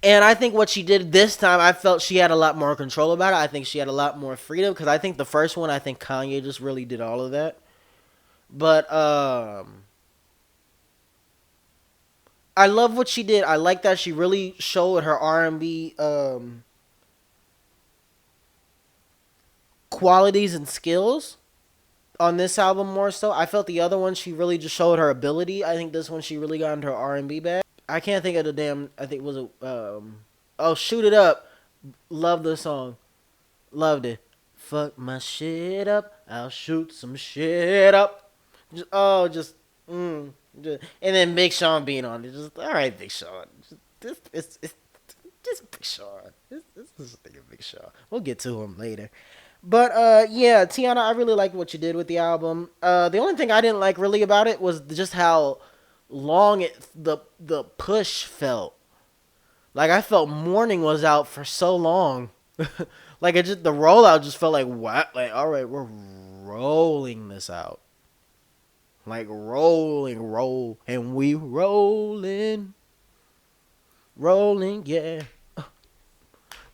And I think what she did this time, I felt she had a lot more control about it. I think she had a lot more freedom because I think the first one, I think Kanye just really did all of that. But I love what she did. I like that she really showed her R&B qualities and skills on this album more so. I felt the other one she really just showed her ability. I think this one she really got into her R&B bag. I can't think of the damn. I think it was oh, Shoot It Up. Love the song. Loved it. Fuck my shit up. I'll shoot some shit up. And then Big Sean being on it. Just all right, Big Sean. It's just Big Sean. This is Big Sean. We'll get to him later. But yeah, Tiana, I really liked what you did with the album. The only thing I didn't like really about it was just how long the push felt. Like I felt Morning was out for so long. Like the rollout just felt like what? Like all right, we're rolling this out. Like roll, and we rolling, yeah.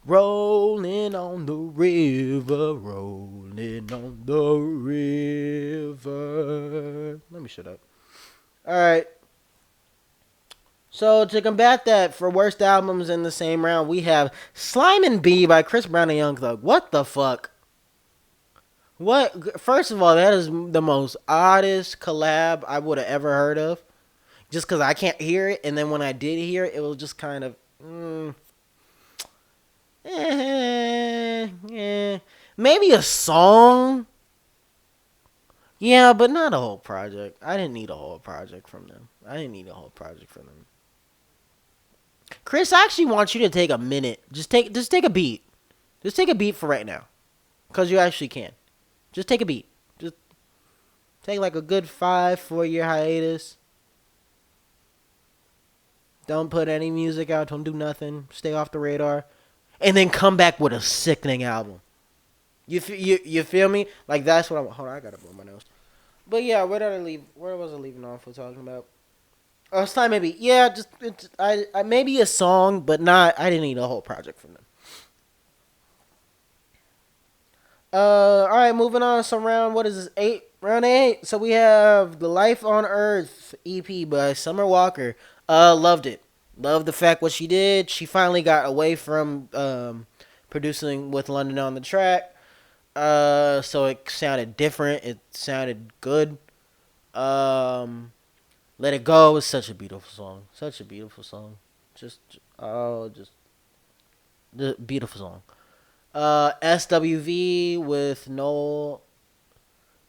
Rolling on the river, rolling on the river. Let me shut up. All right. So to combat that, for worst albums in the same round, we have Slime and B by Chris Brown and Young Thug. What the fuck? What? First of all, that is the most oddest collab I would have ever heard of. Just because I can't hear it, and then when I did hear it, it was just kind of... Maybe a song. Yeah, but not a whole project. I didn't need a whole project from them. Chris, I actually want you to take a minute. Just take a beat. Just take a beat for right now. Because you actually can. Just take a beat. Just take like a good 4 year hiatus. Don't put any music out. Don't do nothing. Stay off the radar. And then come back with a sickening album. You feel me? Like that's what I'm. Hold on, I gotta blow my nose. But yeah, where did I leave? Where was I leaving off? We're talking about. Oh, it's time maybe. Yeah, I maybe a song, but not. I didn't need a whole project from them. All right, moving on. So what is this? 8, round 8. So we have the Life on Earth EP by Summer Walker. Loved it. Loved the fact what she did. She finally got away from producing with London on the track. So it sounded different. It sounded good. Let It Go is such a beautiful song. Just the beautiful song. SWV with no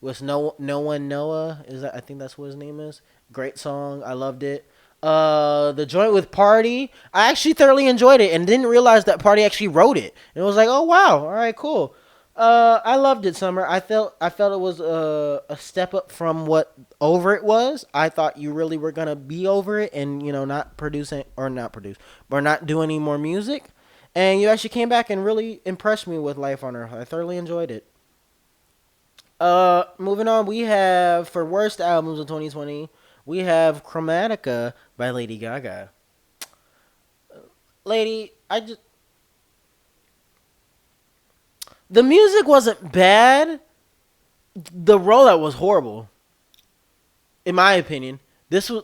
one Noah, I think that's what his name is. Great song. I loved it. The joint with Party, I actually thoroughly enjoyed it and didn't realize that Party actually wrote it. And it was like, oh wow, all right, cool. I loved it, Summer. I felt it was a step up from what Over It was. I thought you really were gonna be over it and not do any more music. And you actually came back and really impressed me with Life on Earth. I thoroughly enjoyed it. Moving on, we have for worst albums of 2020, we have Chromatica by Lady Gaga. Lady, the music wasn't bad. The rollout was horrible, in my opinion. This was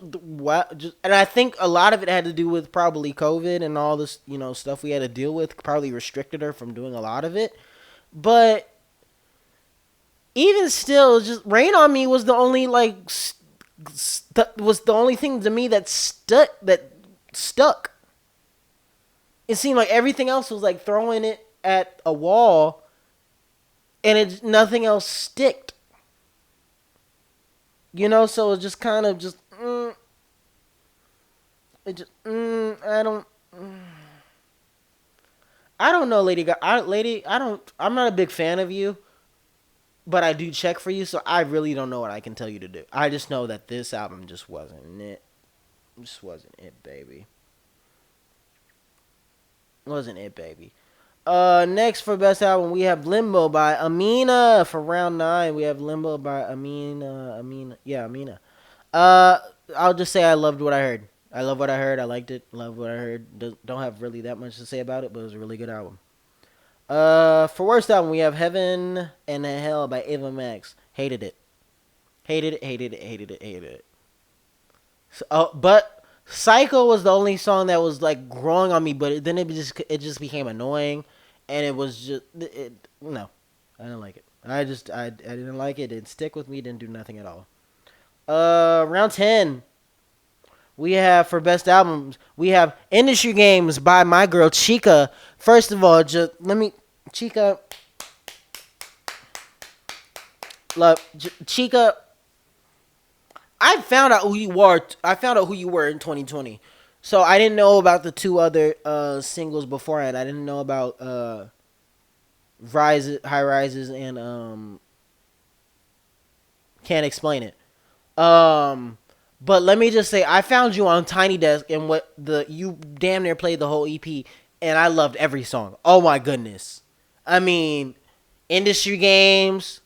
and I think a lot of it had to do with probably COVID and all this, stuff we had to deal with. Probably restricted her from doing a lot of it, but even still, just "Rain on Me" was the only was the only thing to me that stuck. It seemed like everything else was like throwing it at a wall, and nothing else sticked. So it's just kind of just. It just. I don't know, Lady Gaga. Lady, I don't. I'm not a big fan of you, but I do check for you, so I really don't know what I can tell you to do. I just know that this album just wasn't it. Just wasn't it, baby. Wasn't it, baby. Next for best album, we have Limbo by Amina. For round 9, we have Limbo by Amina. Yeah, Amina. Uh, I'll just say I loved what I heard. I love what I heard. I liked it. Love what I heard. Don't have really that much to say about it, but it was a really good album. For worst album, we have Heaven and Hell by Ava Max. Hated it. Hated it. Hated it. Hated it. Hated it. So, but Psycho was the only song that was like growing on me, but then it just became annoying, and it was just no, I didn't like it. I didn't like it. It didn't stick with me. It didn't do nothing at all. Round 10. We have for best albums. We have Industry Games by my girl Chica. First of all, just let me Chica. Love Chica. I found out who you were. I found out who you were in 2020. So I didn't know about the two other singles beforehand. I didn't know about High Rises, and Can't Explain It. But let me just say, I found you on Tiny Desk, and you damn near played the whole EP, and I loved every song. Oh my goodness! I mean, Industry Games,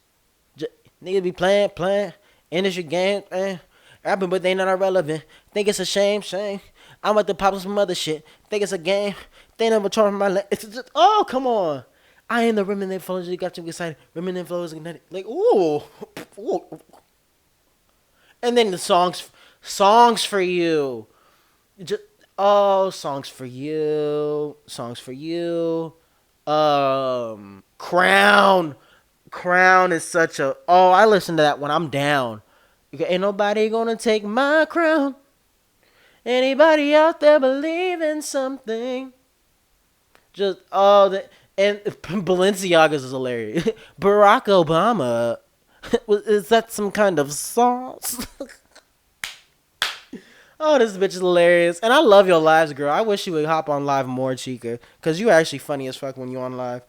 niggas be playing Industry Games, rapping, but they not irrelevant. Think it's a shame. I'm at the pop some other shit. Think it's a game. They never charge my it's just, oh come on. I am the remnant flows. You got you excited. Remnant flows like ooh. And then the songs for you. Just songs for you. Crown is such a I listen to that when I'm down. Ain't nobody gonna take my crown. Anybody out there believe in something? Just and Balenciaga's is hilarious. Barack Obama, is that some kind of sauce? Oh, this bitch is hilarious. And I love your lives, girl. I wish you would hop on live more, Chica. Because you're actually funny as fuck when you're on live.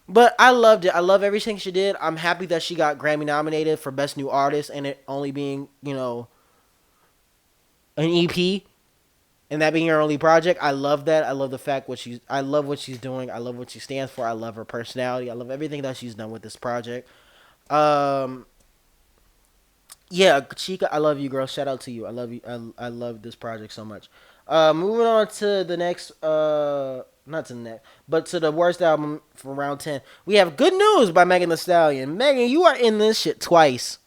But I loved it. I love everything she did. I'm happy that she got Grammy nominated for Best New Artist, and it only being, an EP, and that being her only project. I love that. I love the fact I love what she's doing. I love what she stands for. I love her personality. I love everything that she's done with this project. Yeah, Chica, I love you, girl. Shout out to you. I love you. I love this project so much. Moving on to the next, not to the next, but to the worst album for round 10. We have Good News by Megan Thee Stallion. Megan, you are in this shit twice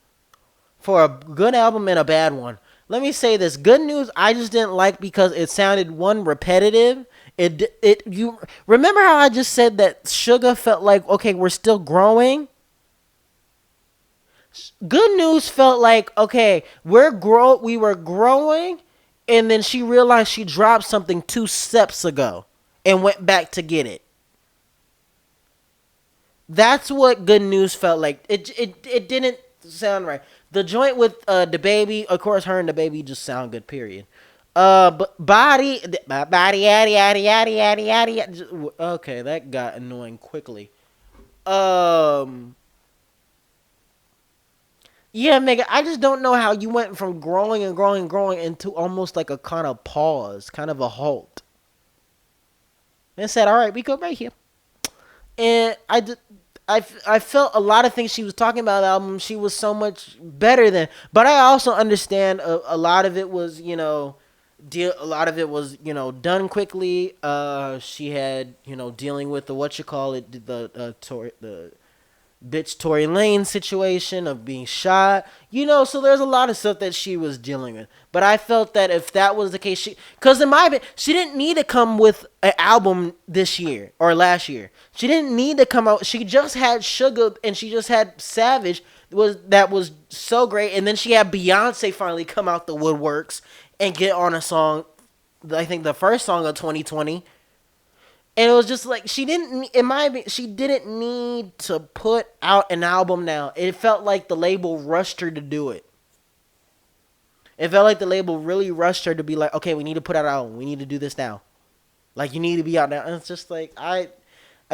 for a good album and a bad one. Let me say this. Good News I just didn't like because it sounded, one, repetitive. You remember how I just said that Sugar felt like, okay, we're still growing? Good News felt like, okay, we were growing, and then she realized she dropped something 2 steps ago and went back to get it. That's what Good News felt like. It didn't sound right. The joint with the baby, of course, her and the baby just sound good. Period. But body, yaddy yaddy yaddy yaddy yaddy. Okay, that got annoying quickly. Yeah, Megan, I just don't know how you went from growing and growing and growing into almost like a kind of pause, kind of a halt. And said, all right, we go right here. And I felt a lot of things she was talking about the album. She was so much better than. But I also understand a lot of it was a lot of it was done quickly. She had dealing with the what you call it the bitch Tory Lane situation of being shot. So there's a lot of stuff that she was dealing with. But I felt that if that was the case, because in my opinion, she didn't need to come with an album this year or last year. She didn't need to come out. She just had Sugar and she just had Savage that was so great. And then she had Beyonce finally come out the woodworks and get on a song. I think the first song of 2020. And it was just like she didn't, in my opinion, she didn't need to put out an album now. It felt like the label rushed her to do it. It felt like the label really rushed her to be like, okay, we need to put out an album. We need to do this now. Like, you need to be out now. And it's just like, I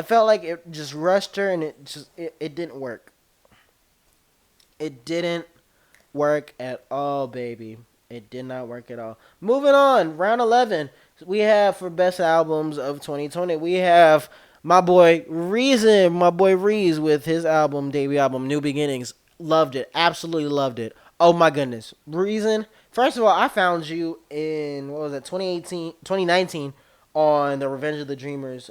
felt like it just rushed her and it didn't work. It didn't work at all, baby. It did not work at all. Moving on, round 11. We have for best albums of 2020. We have my boy Reese with his debut album, New Beginnings. Loved it. Absolutely loved it. Oh my goodness. Reason. First of all, I found you in, 2019 on the Revenge of the Dreamers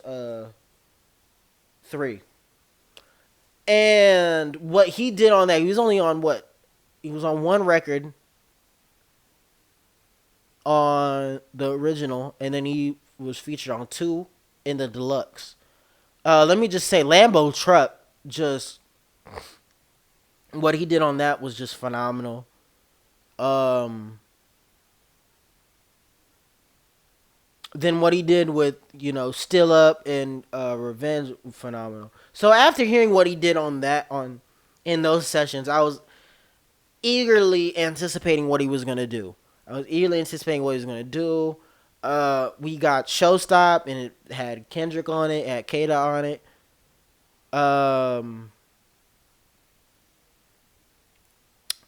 3. And what he did on that, he was only on what? He was on one record on the original, and then he was featured on 2 in the deluxe. Let me just say, Lambo Truck, just what he did on that was just phenomenal. Then what he did with Still Up and Revenge, phenomenal. So after hearing what he did in those sessions, I was eagerly anticipating what he was gonna do. We got Showstop, and it had Kendrick on it, had Kada on it.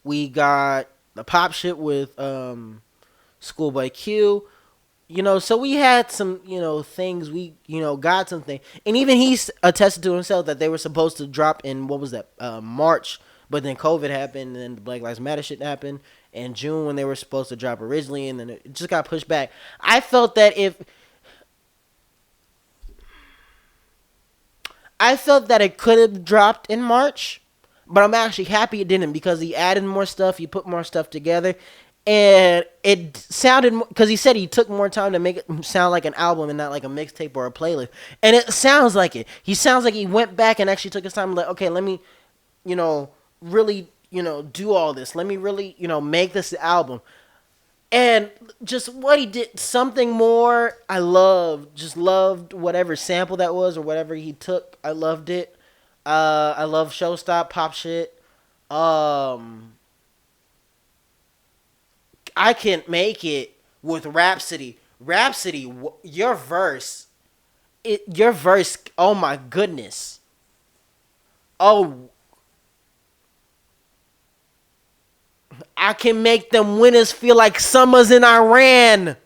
We got the pop shit with Schoolboy Q. So we had some, things. We, got something. And even he attested to himself that they were supposed to drop in, what was that, March. But then COVID happened, and then the Black Lives Matter shit happened in June when they were supposed to drop originally, and then it just got pushed back. I felt that it could have dropped in March, but I'm actually happy it didn't because he added more stuff, he put more stuff together, and it sounded, because he said he took more time to make it sound like an album and not like a mixtape or a playlist, and it sounds like it. He sounds like he went back and actually took his time, like, okay, let me, really, do all this. Let me really, make this album. And just what he did, something more, I loved whatever sample that was or whatever he took. I loved it. I love Showstop, pop shit. I Can't Make It with Rhapsody. Rhapsody, your verse, oh my goodness. Oh, I can make them winners feel like summers in Iran.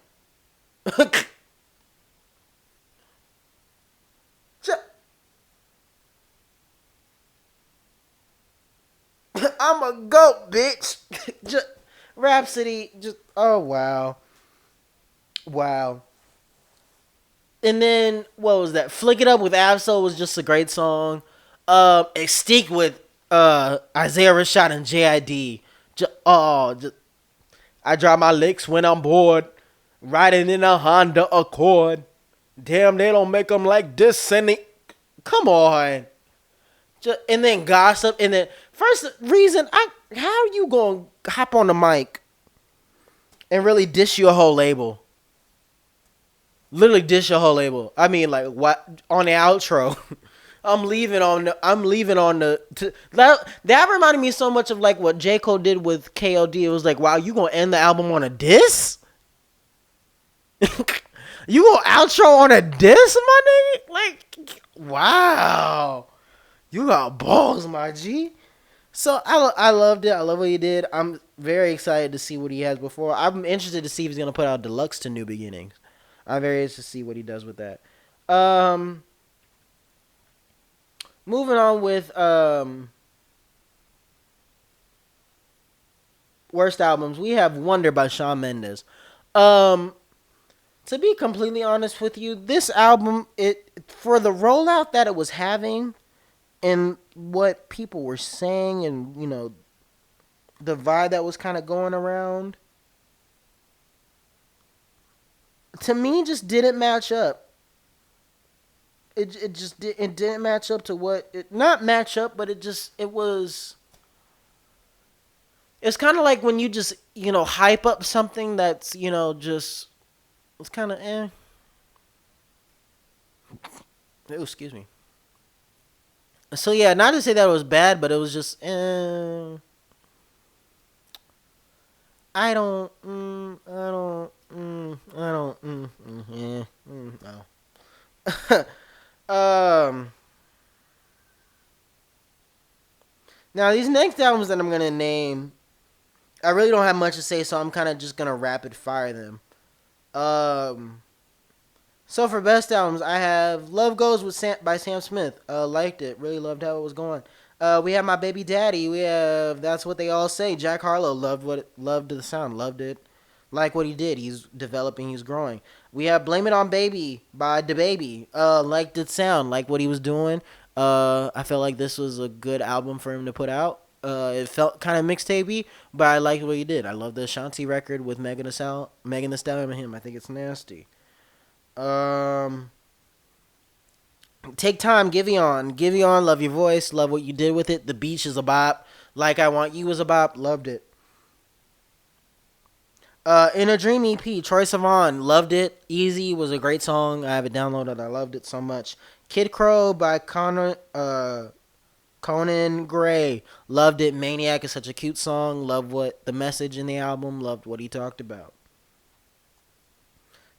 I'm a goat, bitch. Rhapsody, oh wow. Wow. And then, what was that? Flick It Up with Absol was just a great song. Extinct with Isaiah Rashad and JID. I drop my licks when I'm bored. Riding in a Honda Accord. Damn, they don't make them like this. Come on. And then Gossip. And then, first reason, how are you going to hop on the mic and really dish your whole label? Literally dish your whole label. I mean, like, what? On the outro. That reminded me so much of like what J. Cole did with KOD. It was like, wow, you gonna end the album on a diss? You gonna outro on a diss, my nigga? Like, wow. You got balls, my G. So I loved it. I love what he did. I'm very excited to see what he has before. I'm interested to see if he's gonna put out deluxe to New Beginnings. I'm very interested to see what he does with that. moving on with worst albums, we have Wonder by Shawn Mendes. Um, to be completely honest with you, this album, it for the rollout that it was having and what people were saying, and the vibe that was kind of going around, to me just didn't match up. It didn't match up to what it not match up, but it was. It's kind of like when you just hype up something that's just it's kind of eh. Oh, excuse me. So yeah, not to say that it was bad, but it was just I don't I don't I don't no. Now these next albums that I'm gonna name, I really don't have much to say, so I'm kind of just gonna rapid fire them. Um, so for best albums, I have "Love Goes" by Sam Smith. Liked it, really loved how it was going. We have "My Baby Daddy." We have "That's What They All Say." Jack Harlow loved the sound, loved it, like what he did. He's developing, he's growing. We have "Blame It on Baby" by DaBaby. Liked the sound, like what he was doing. I felt like this was a good album for him to put out. It felt kind of mixtapey, but I liked what he did. I love the Ashanti record with Megan Thee Stallion and him. I think it's nasty. Um, Take Time, Giveon, love your voice, love what you did with it. The Beach is a bop. Like I Want You was a bop, loved it. In a Dream EP, Troye Sivan, loved it. Easy was a great song. I have it downloaded. I loved it so much. Kid Crow by Conan Gray, loved it. Maniac is such a cute song. Love what the message in the album. Loved what he talked about.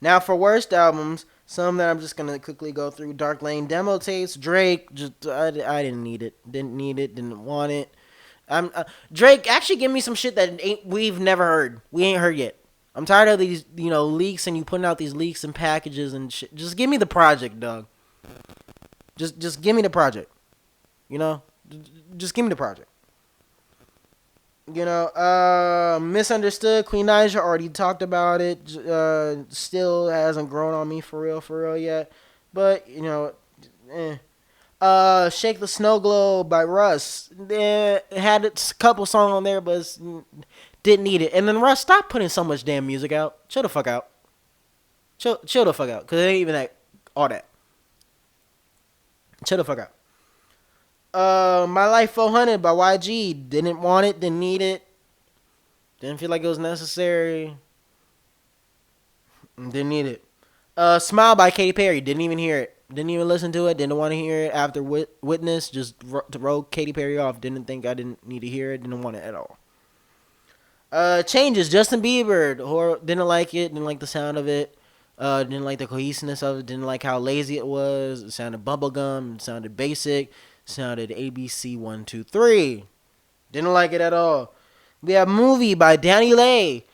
Now for worst albums, some that I'm just gonna quickly go through: Dark Lane demo tapes, Drake. Just I didn't need it. Didn't need it. Didn't want it. I'm Drake. Actually, give me some shit that we've never heard. We ain't heard yet. I'm tired of these leaks and you putting out these leaks and packages and shit. Just give me the project, dog. Just give me the project. You know, just give me the project. Misunderstood. Queen Naija already talked about it. Still hasn't grown on me for real yet. But eh. Shake the Snow Globe by Russ. It had a couple songs on there, but didn't need it. And then Russ, stop putting so much damn music out. Chill the fuck out. Chill the fuck out, cause it ain't even that all that. Chill the fuck out. My Life 400 by YG. Didn't want it. Didn't need it. Didn't feel like it was necessary. Didn't need it. Smile by Katy Perry. Didn't even hear it. Didn't even listen to it. Didn't want to hear it after Witness. Just to roll Katy Perry off. Didn't think I didn't need to hear it. Didn't want it at all. Changes. Justin Bieber. Didn't like it. Didn't like the sound of it. Didn't like the cohesiveness of it. Didn't like how lazy it was. It sounded bubblegum. It sounded basic. Sounded ABC 123. Didn't like it at all. We have Movie by Danny Lay.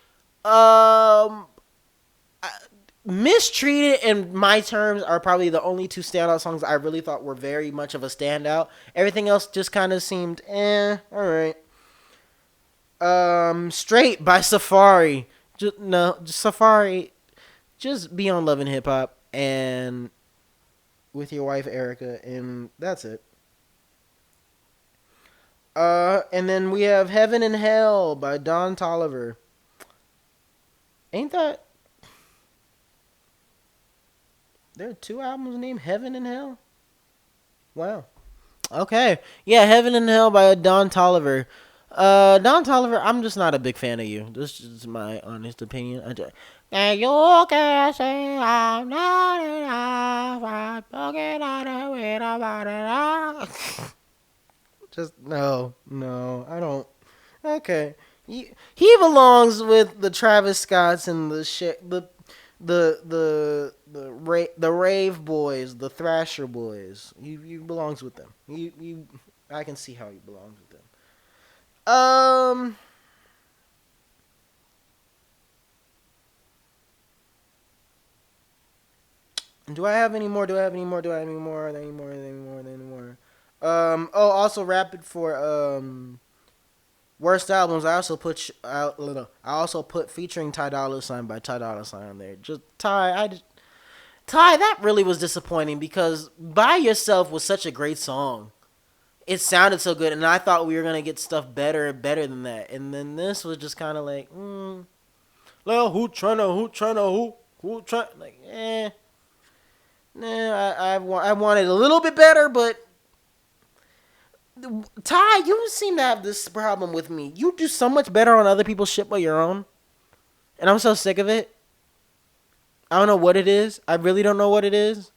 Mistreated and My Terms are probably the only two standout songs I really thought were very much of a standout. Everything else just kind of seemed alright. Straight by Safari. Just Safari. Just be on Love and Hip Hop and with your wife Erica, and that's it. And then we have Heaven and Hell by Don Tolliver. Ain't that there are two albums named Heaven and Hell? Wow. Okay. Yeah, Heaven and Hell by Don Tolliver. Don Tolliver, I'm just not a big fan of you. This is my honest opinion. And you can say I'm not enough. I'm looking at it with about it. Just no, I don't. Okay, he belongs with the Travis Scotts and the rave boys, the Thrasher boys. He belongs with them. I can see how he belongs with them. Do I have any more? Do I have any more? Do I have any more? Are there any more? Are there any more? Are there any more? Oh, also rapid for worst albums. I also put I also put featuring Ty Dolla Sign by Ty Dolla Sign on there. Just Ty, that really was disappointing because By Yourself was such a great song. It sounded so good, and I thought we were gonna get stuff better and better than that. And then this was just kind of like, well, who trying, like, nah. I wanted a little bit better, but Ty, you seem to have this problem with me. You do so much better on other people's shit but your own, and I'm so sick of it. I don't know what it is. I really don't know what it is.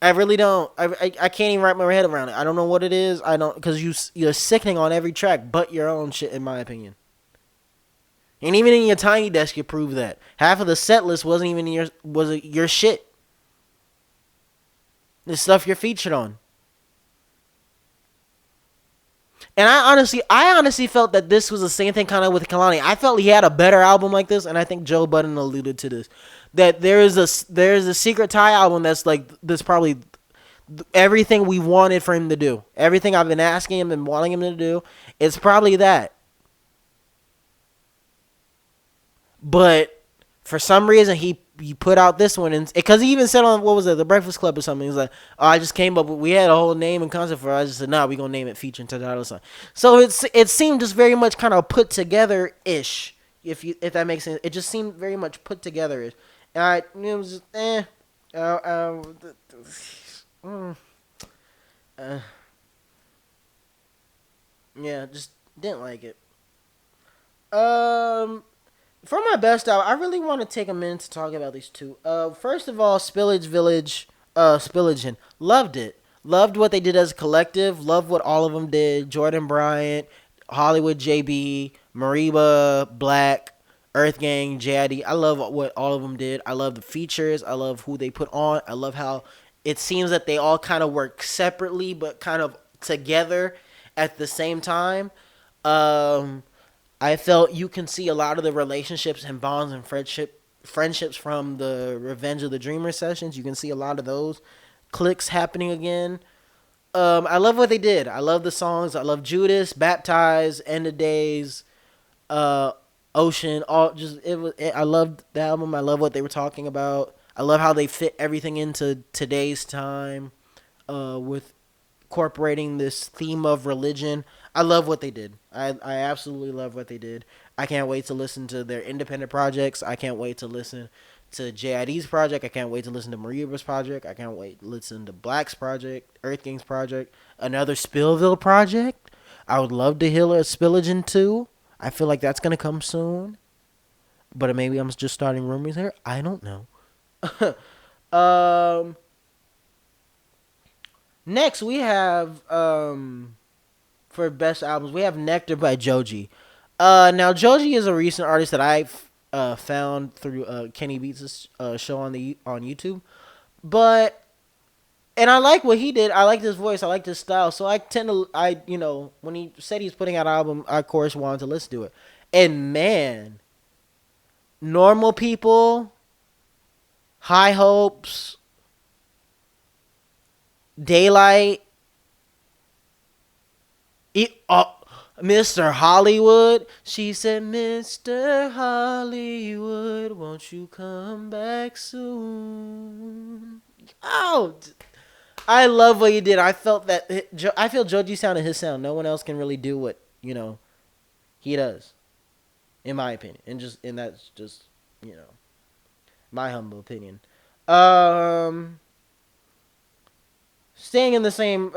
I really don't. I can't even wrap my head around it. I don't know what it is. I don't because you're sickening on every track, but your own shit, in my opinion. And even in your tiny desk, you prove that half of the set list wasn't even your shit. The stuff you're featured on. And I honestly felt that this was the same thing kind of with Kalani. I felt he had a better album like this, and I think Joe Budden alluded to this. That there's a Secret Tie album that's like this probably everything we wanted for him to do. Everything I've been asking him and wanting him to do. It's probably that. But for some reason he put out this one, and because he even said on what was it, the Breakfast Club or something, he's like, oh, I just came up with, we had a whole name and concept for it. I just said, nah, we gonna name it featuring Tadano Son. So it seemed just very much kind of put together ish, if that makes sense. It just seemed very much put together ish, and it was just mm, uh, yeah, just didn't like it. Um, For my best album, I really want to take a minute to talk about these two. First of all, Spillage Village, Spillage, loved it. Loved what they did as a collective. Loved what all of them did. Jordan Bryant, Hollywood JB, Mariba, Black, Earth Gang, JID. I love what all of them did. I love the features. I love who they put on. I love how it seems that they all kind of work separately, but kind of together at the same time. Um, I felt you can see a lot of the relationships and bonds and friendships from the Revenge of the Dreamer sessions. You can see a lot of those clicks happening again. I love what they did. I love the songs. I love Judas, Baptized, End of Days, uh, Ocean. All just it was. I loved the album. I love what they were talking about. I love how they fit everything into today's time, with incorporating this theme of religion. I love what they did. I absolutely love what they did. I can't wait to listen to their independent projects. I can't wait to listen to JID's project. I can't wait to listen to Maria's project. I can't wait to listen to Black's project, Earth Gang's project, another Spillville project. I would love to hear a Spillagen too. I feel like that's gonna come soon. But maybe I'm just starting rumors here. I don't know. um Next we have for best albums, we have Nectar by Joji. Now Joji is a recent artist that I've found through Kenny Beats' show on YouTube, but and I like what he did. I liked his voice. I liked his style. So I tend to when he said he's putting out an album, I of course wanted to listen to it. And man, Normal People, High Hopes, Daylight, Mr. Hollywood. She said, Mr. Hollywood, won't you come back soon? Oh, I love what he did. I felt that. I feel Joji sounded his sound. No one else can really do what he does, in my opinion. And that's just my humble opinion. Um, Staying in the same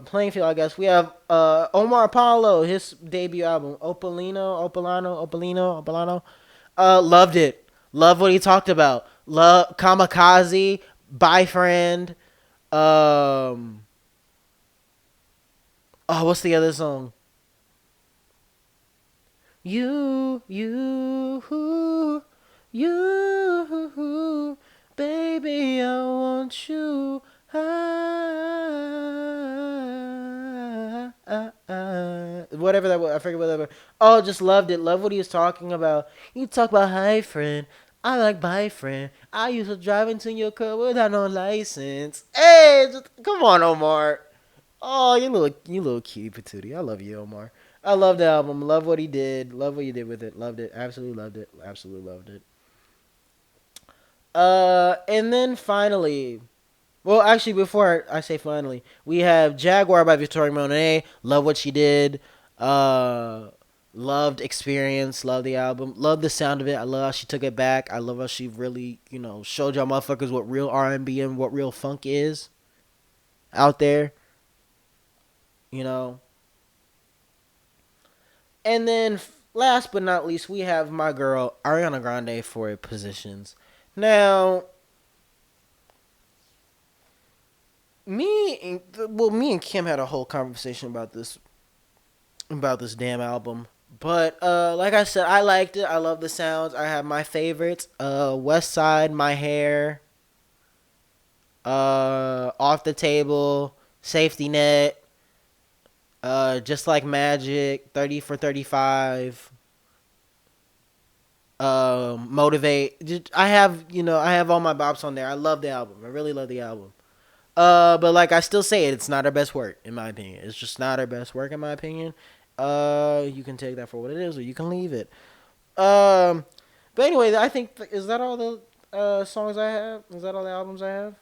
playing field, I guess we have Omar Apollo, his debut album, Opalino. Loved it. Love what he talked about. Love Kamikaze, Bye Friend. Oh, what's the other song? You, baby, I want you. Whatever that was, I forget whatever. Oh, just loved it. Love what he was talking about. You talk about hi friend. I like boyfriend. I used to drive into your car without no license. Hey, come on, Omar. Oh, you little cutie patootie. I love you, Omar. I love the album. Love what he did. Love what you did with it. Loved it. Absolutely loved it. Absolutely loved it. And then finally, well, actually, before I say finally, we have Jaguar by Victoria Monet. Love what she did. Uh, Loved Experience. Love the album. Love the sound of it. I love how she took it back. I love how she really, showed y'all motherfuckers what real R&B and what real funk is out there. You know. And then, last but not least, we have my girl Ariana Grande for Positions. Now, me and Kim had a whole conversation about this damn album. But like I said, I liked it. I love the sounds. I have my favorites. West Side, My Hair, Off the Table, Safety Net, Just Like Magic, 30 for 35, Motivate. I have all my bops on there. I love the album. I really love the album. But like I still say it, it's not her best work in my opinion. It's just not her best work in my opinion. You can take that for what it is, or you can leave it. Um, but anyway, I think is that all the songs I have? Is that all the albums I have?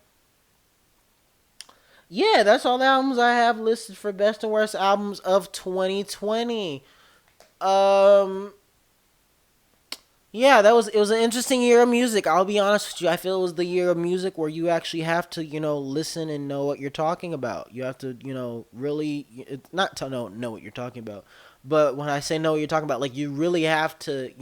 Yeah, that's all the albums I have listed for best and worst albums of 2020. Um, Yeah, it was an interesting year of music. I'll be honest with you. I feel it was the year of music where you actually have to, listen and know what you're talking about. You have to, really not to know what you're talking about. But when I say know what you're talking about, like you really have to,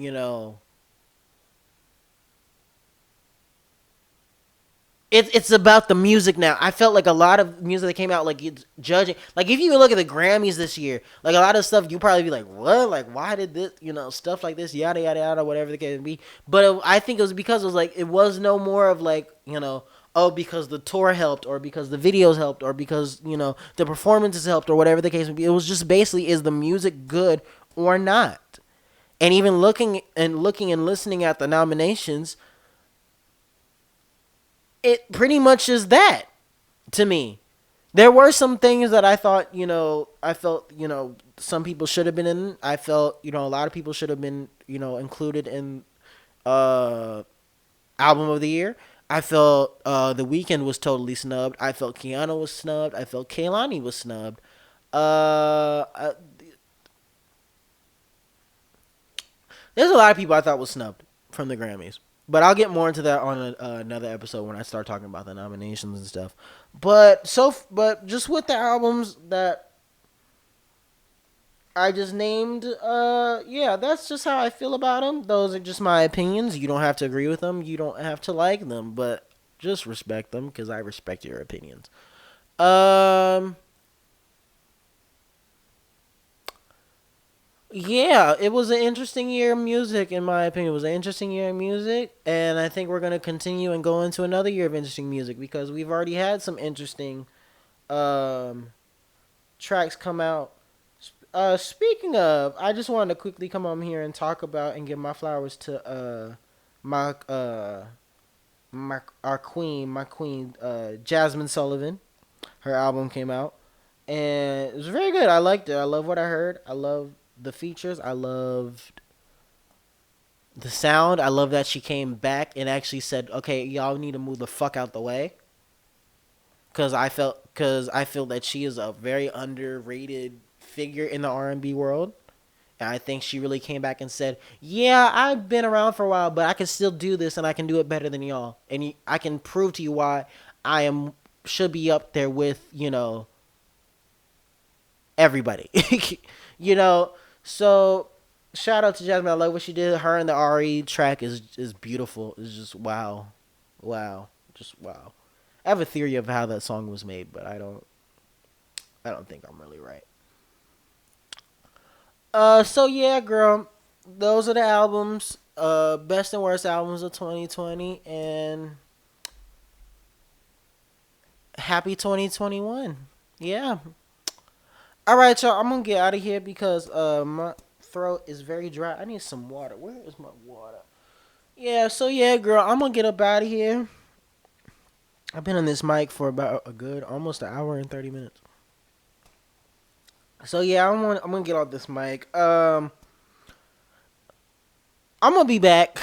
it's about the music now. I felt like a lot of music that came out, like it's judging. Like if you look at the Grammys this year, like a lot of stuff, you probably be like, "What? Like why did this? Stuff like this, yada yada yada, whatever the case may be." But I think it was because it was like it was no more of like oh because the tour helped or because the videos helped or because the performances helped or whatever the case may be. It was just basically is the music good or not. And even looking and listening at the nominations, it pretty much is that to me. There were some things that I thought, I felt, some people should have been in. I felt, a lot of people should have been, included in uh album of the year. I felt The Weeknd was totally snubbed. I felt Keanu was snubbed. I felt Kaylani was snubbed. Uh, uh, there's a lot of people I thought was snubbed from the Grammys. But I'll get more into that on another episode when I start talking about the nominations and stuff. But just with the albums that I just named, yeah, that's just how I feel about them. Those are just my opinions. You don't have to agree with them. You don't have to like them, but just respect them because I respect your opinions. Um, Yeah, it was an interesting year of music, in my opinion. It was an interesting year of music, and I think we're gonna continue and go into another year of interesting music because we've already had some interesting um, tracks come out. Speaking of, I just wanted to quickly come on here and talk about and give my flowers to my my queen, Jasmine Sullivan. Her album came out, and it was very good. I liked it. I love what I heard. I love the features. I loved the sound. I love that she came back and actually said, "Okay, y'all need to move the fuck out the way," because I feel that she is a very underrated figure in the R&B world. And I think she really came back and said, "Yeah, I've been around for a while, but I can still do this, and I can do it better than y'all, and I can prove to you why I am should be up there with everybody." you know. So shout out to Jasmine. I love what she did. Her and the RE track is beautiful. It's just wow, wow, just wow. I have a theory of how that song was made, but I don't think I'm really right. So yeah, girl, those are the albums. Best and worst albums of 2020, and happy 2021. Yeah. All right, y'all. I'm gonna get out of here because my throat is very dry. I need some water. Where is my water? Yeah, so yeah, girl, I'm gonna get up out of here. I've been on this mic for about a good almost an hour and 30 minutes. So yeah, I'm gonna get off this mic. I'm gonna be back.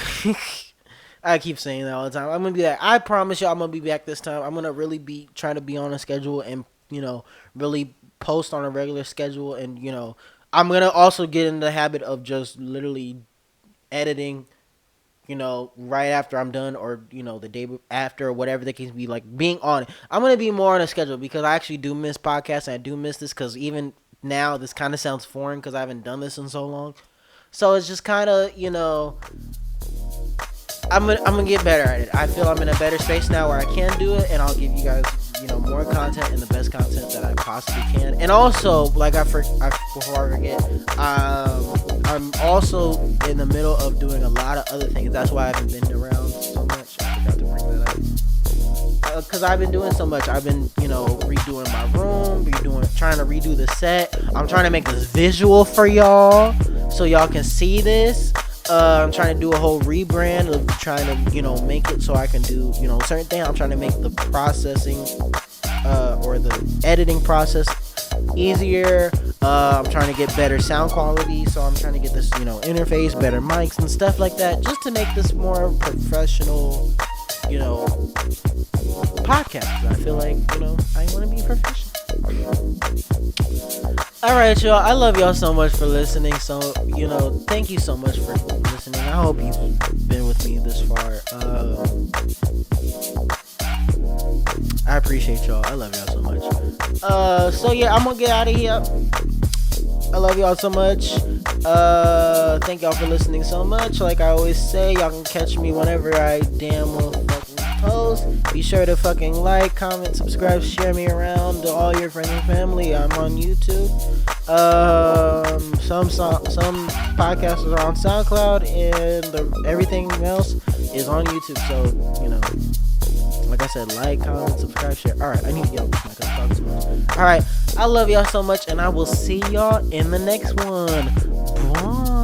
I keep saying that all the time. I'm gonna be back. I promise you, I'm gonna be back this time. I'm gonna really be trying to be on a schedule and really post on a regular schedule. And I'm gonna also get in the habit of just literally editing. Right after I'm done, or the day after, or whatever the case be. Like being on it. I'm gonna be more on a schedule because I actually do miss podcasts and I do miss this because even now this kind of sounds foreign because I haven't done this in so long. So it's just kind of I'm gonna get better at it. I feel I'm in a better space now where I can do it, and I'll give you guys more content and the best content that I possibly can. And also, like before I forget, I'm also in the middle of doing a lot of other things. That's why I haven't been around so much. I forgot to bring that up. Because I've been doing so much. I've been, redoing my room, trying to redo the set. I'm trying to make this visual for y'all so y'all can see this. I'm trying to do a whole rebrand of trying to, make it so I can do, certain things. I'm trying to make the processing or the editing process easier. I'm trying to get better sound quality, so I'm trying to get this, interface, better mics and stuff like that, just to make this more professional, podcast. I feel like, I want to be professional. Alright, y'all. I love y'all so much for listening. So, thank you so much for listening. I hope you've been with me this far. I appreciate y'all. I love y'all so much. So yeah, I'm gonna get out of here. I love y'all so much. Thank y'all for listening so much. Like I always say, y'all can catch me whenever I damn well fucking post. Be sure to fucking like, comment, subscribe, share me around to all your friends and family. I'm on YouTube. Some podcasts are on SoundCloud, and everything else is on YouTube. So like I said, like, comment, subscribe, share. All right, I need to get off this mic. I'm talking too much. All right, I love y'all so much, and I will see y'all in the next one. Bye.